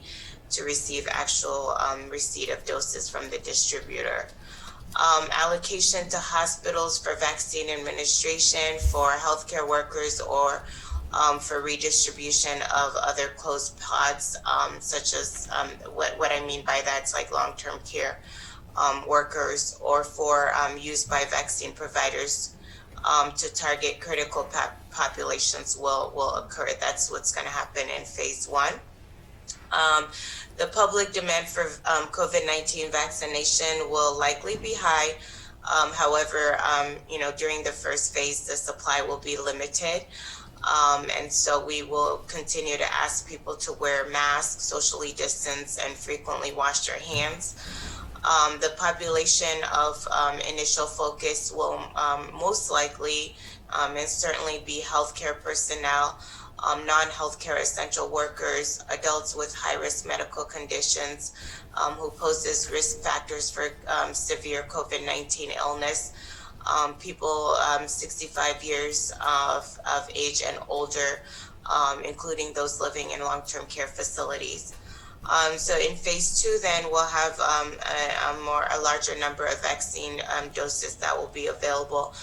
Speaker 18: to receive actual receipt of doses from the distributor. Allocation to hospitals for vaccine administration, for healthcare workers, or for redistribution of other closed pods, such as what I mean by that's like long-term care workers, or for use by vaccine providers to target critical populations will occur. That's what's going to happen in phase 1. The public demand for COVID-19 vaccination will likely be high. However, during the first phase, the supply will be limited. And so we will continue to ask people to wear masks, socially distance, and frequently wash their hands. The population of initial focus will most likely and certainly be healthcare personnel, non-healthcare essential workers, adults with high-risk medical conditions who poses risk factors for severe COVID-19 illness, people 65 years of age and older, including those living in long-term care facilities. So in phase 2, then we'll have a larger number of vaccine doses that will be available.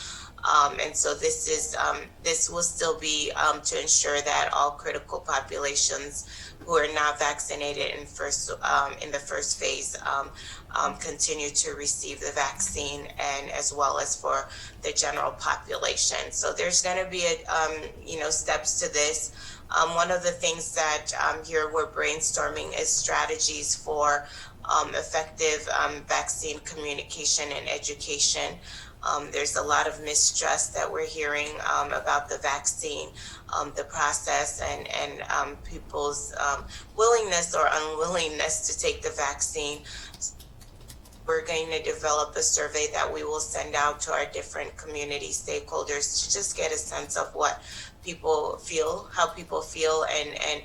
Speaker 18: And so this will still be to ensure that all critical populations who are not vaccinated in the first phase continue to receive the vaccine, and as well as for the general population. So there's going to be steps to this. One of the things that here we're brainstorming is strategies for effective vaccine communication and education. There's a lot of mistrust that we're hearing about the vaccine, the process, and people's willingness or unwillingness to take the vaccine. We're going to develop a survey that we will send out to our different community stakeholders to just get a sense of what people feel, how people feel, and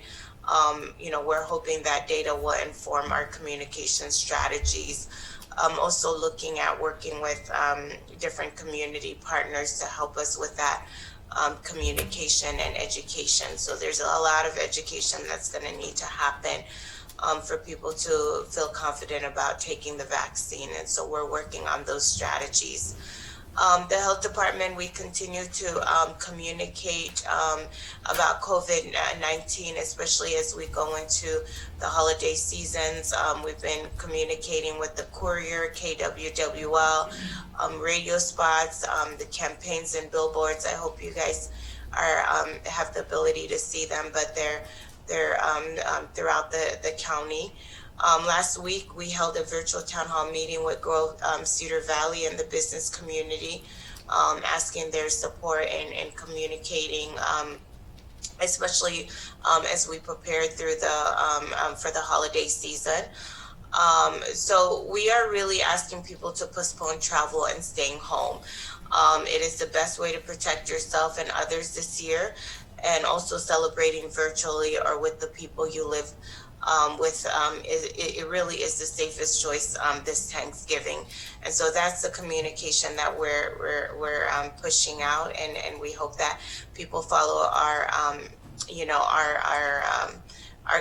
Speaker 18: we're hoping that data will inform our communication strategies. Also looking at working with different community partners to help us with that communication and education. So there's a lot of education that's going to need to happen for people to feel confident about taking the vaccine. And so we're working on those strategies. The health department, we continue to communicate about COVID-19, especially as we go into the holiday seasons. We've been communicating with the courier, KWWL, radio spots, the campaigns and billboards. I hope you guys have the ability to see them, but they're throughout the county. Last week, we held a virtual town hall meeting with Grove, Cedar Valley and the business community, asking their support and communicating, especially as we prepare through for the holiday season. So we are really asking people to postpone travel and staying home. It is the best way to protect yourself and others this year, and also celebrating virtually or with the people you live with. It really is the safest choice this Thanksgiving. And so that's the communication that we're pushing out, and we hope that people follow our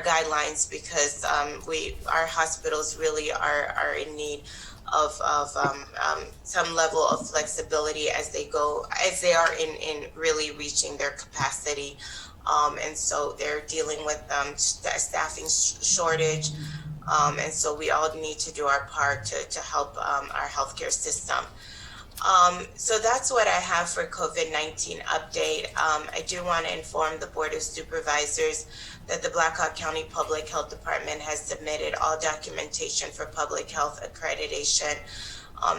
Speaker 18: guidelines, because our hospitals really are in need of some level of flexibility as they are in really reaching their capacity. And so they're dealing with staffing shortage. And so we all need to do our part to help our healthcare system. So that's what I have for COVID-19 update. I do want to inform the Board of Supervisors that the Blackhawk County Public Health Department has submitted all documentation for public health accreditation.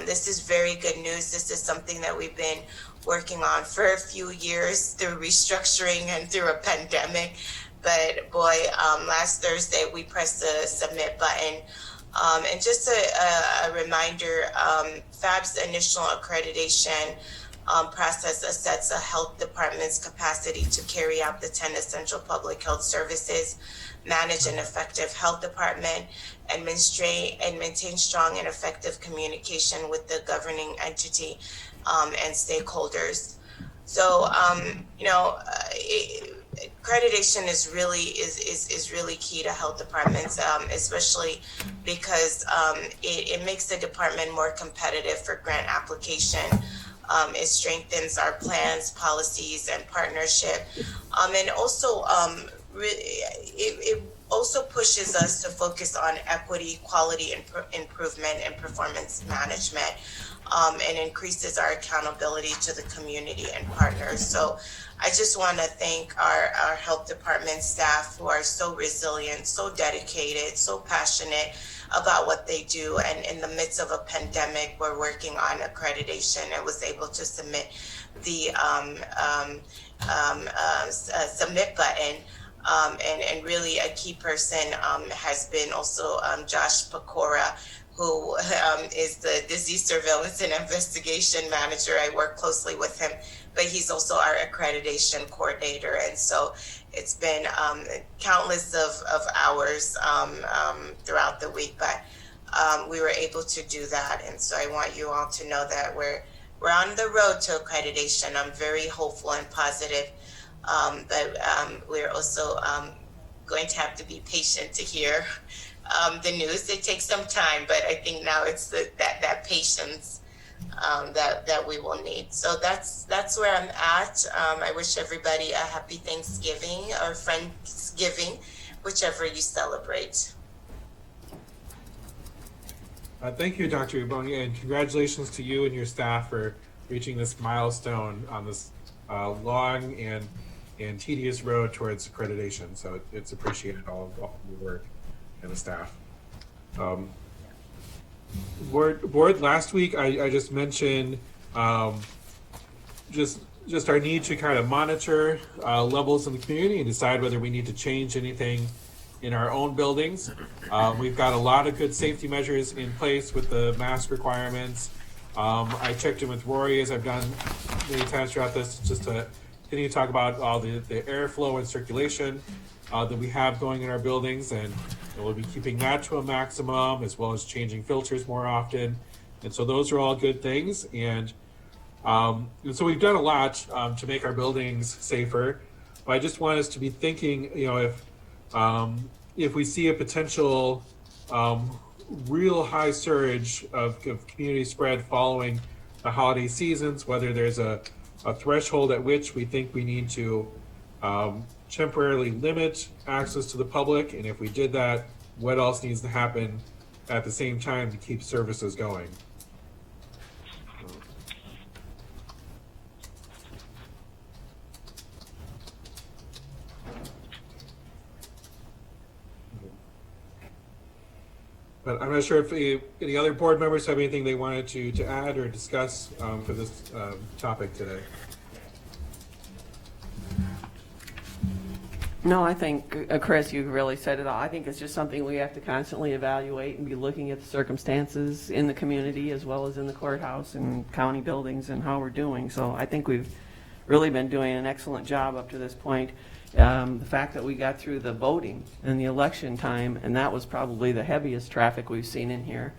Speaker 18: This is very good news. This is something that we've been working on for a few years through restructuring and through a pandemic. But boy, last Thursday we pressed the submit button. And just a reminder, FAB's initial accreditation process assesses a health department's capacity to carry out the 10 essential public health services, manage an effective health department, and maintain strong and effective communication with the governing entity and stakeholders. So, accreditation is really key to health departments, especially because it makes the department more competitive for grant application. It strengthens our plans, policies, and partnership, and also it also pushes us to focus on equity, quality improvement, and performance management, and increases our accountability to the community and partners. So I just want to thank our health department staff, who are so resilient, so dedicated, so passionate about what they do. And in the midst of a pandemic, we're working on accreditation and was able to submit the submit button. And really a key person has been also Josh Pecora, who is the disease surveillance and investigation manager. I work closely with him, but he's also our accreditation coordinator. And so it's been countless of hours throughout the week, but we were able to do that. And so I want you all to know that we're on the road to accreditation. I'm very hopeful and positive, but we're also going to have to be patient to hear the news. It takes some time, but I think now it's that patience that we will need. So that's where I'm at. I wish everybody a happy Thanksgiving or Friendsgiving, whichever you celebrate.
Speaker 4: Thank you, Dr. Ubongi, and congratulations to you and your staff for reaching this milestone on this long and tedious road towards accreditation. So it's appreciated, all of your work and the staff. Board, last week I just mentioned just our need to kind of monitor levels in the community and decide whether we need to change anything in our own buildings. We've got a lot of good safety measures in place with the mask requirements. I checked in with Rory, as I've done many times throughout this, just to continue to talk about all the airflow and circulation that we have going in our buildings, and we'll be keeping that to a maximum, as well as changing filters more often. And so those are all good things. And so we've done a lot to make our buildings safer. But I just want us to be thinking, if we see a potential real high surge of community spread following the holiday seasons, whether there's a threshold at which we think we need to temporarily limit access to the public, and if we did that, what else needs to happen at the same time to keep services going? But I'm not sure if any other board members have anything they wanted to add or discuss for this topic today.
Speaker 1: No, I think, Chris, you really said it all. I think it's just something we have to constantly evaluate and be looking at the circumstances in the community as well as in the courthouse and county buildings and how we're doing. So I think we've really been doing an excellent job up to this point. The fact that we got through the voting and the election time, and that was probably the heaviest traffic we've seen in here.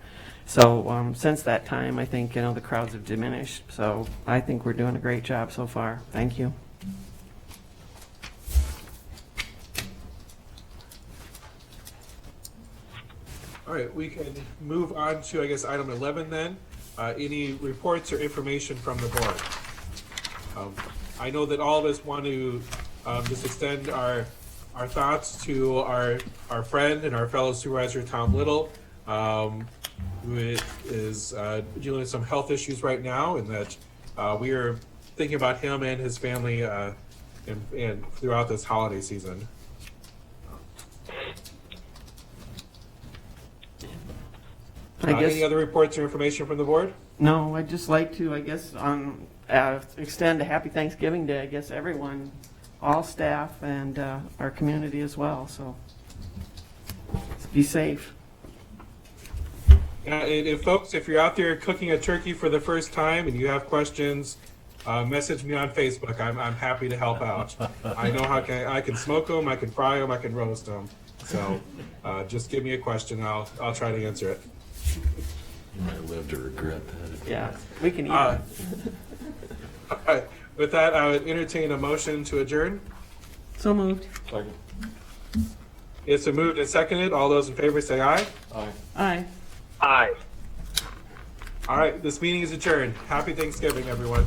Speaker 1: So since that time, I think, the crowds have diminished. So I think we're doing a great job so far. Thank you.
Speaker 4: All right, we can move on to, I guess, item 11 then. Any reports or information from the board? I know that all of us want to just extend our thoughts to our friend and our fellow supervisor, Tom Little, who is dealing with some health issues right now, and that we are thinking about him and his family and throughout this holiday season. Any other reports or information from the board?
Speaker 1: No, I'd just like to, extend a happy Thanksgiving Day, everyone, all staff and our community as well. So be safe.
Speaker 4: And folks, if you're out there cooking a turkey for the first time and you have questions, message me on Facebook. I'm happy to help out. I know how I can smoke them, I can fry them, I can roast them. So just give me a question, I'll try to answer it.
Speaker 3: You might live to regret that.
Speaker 1: Yeah, we can eat
Speaker 4: all right. With that, I would entertain a motion to adjourn.
Speaker 1: So moved.
Speaker 3: Second.
Speaker 4: It's a moved and seconded. All those in favor say aye.
Speaker 3: Aye.
Speaker 1: Aye.
Speaker 10: Aye.
Speaker 4: All right, this meeting is adjourned. Happy Thanksgiving, everyone.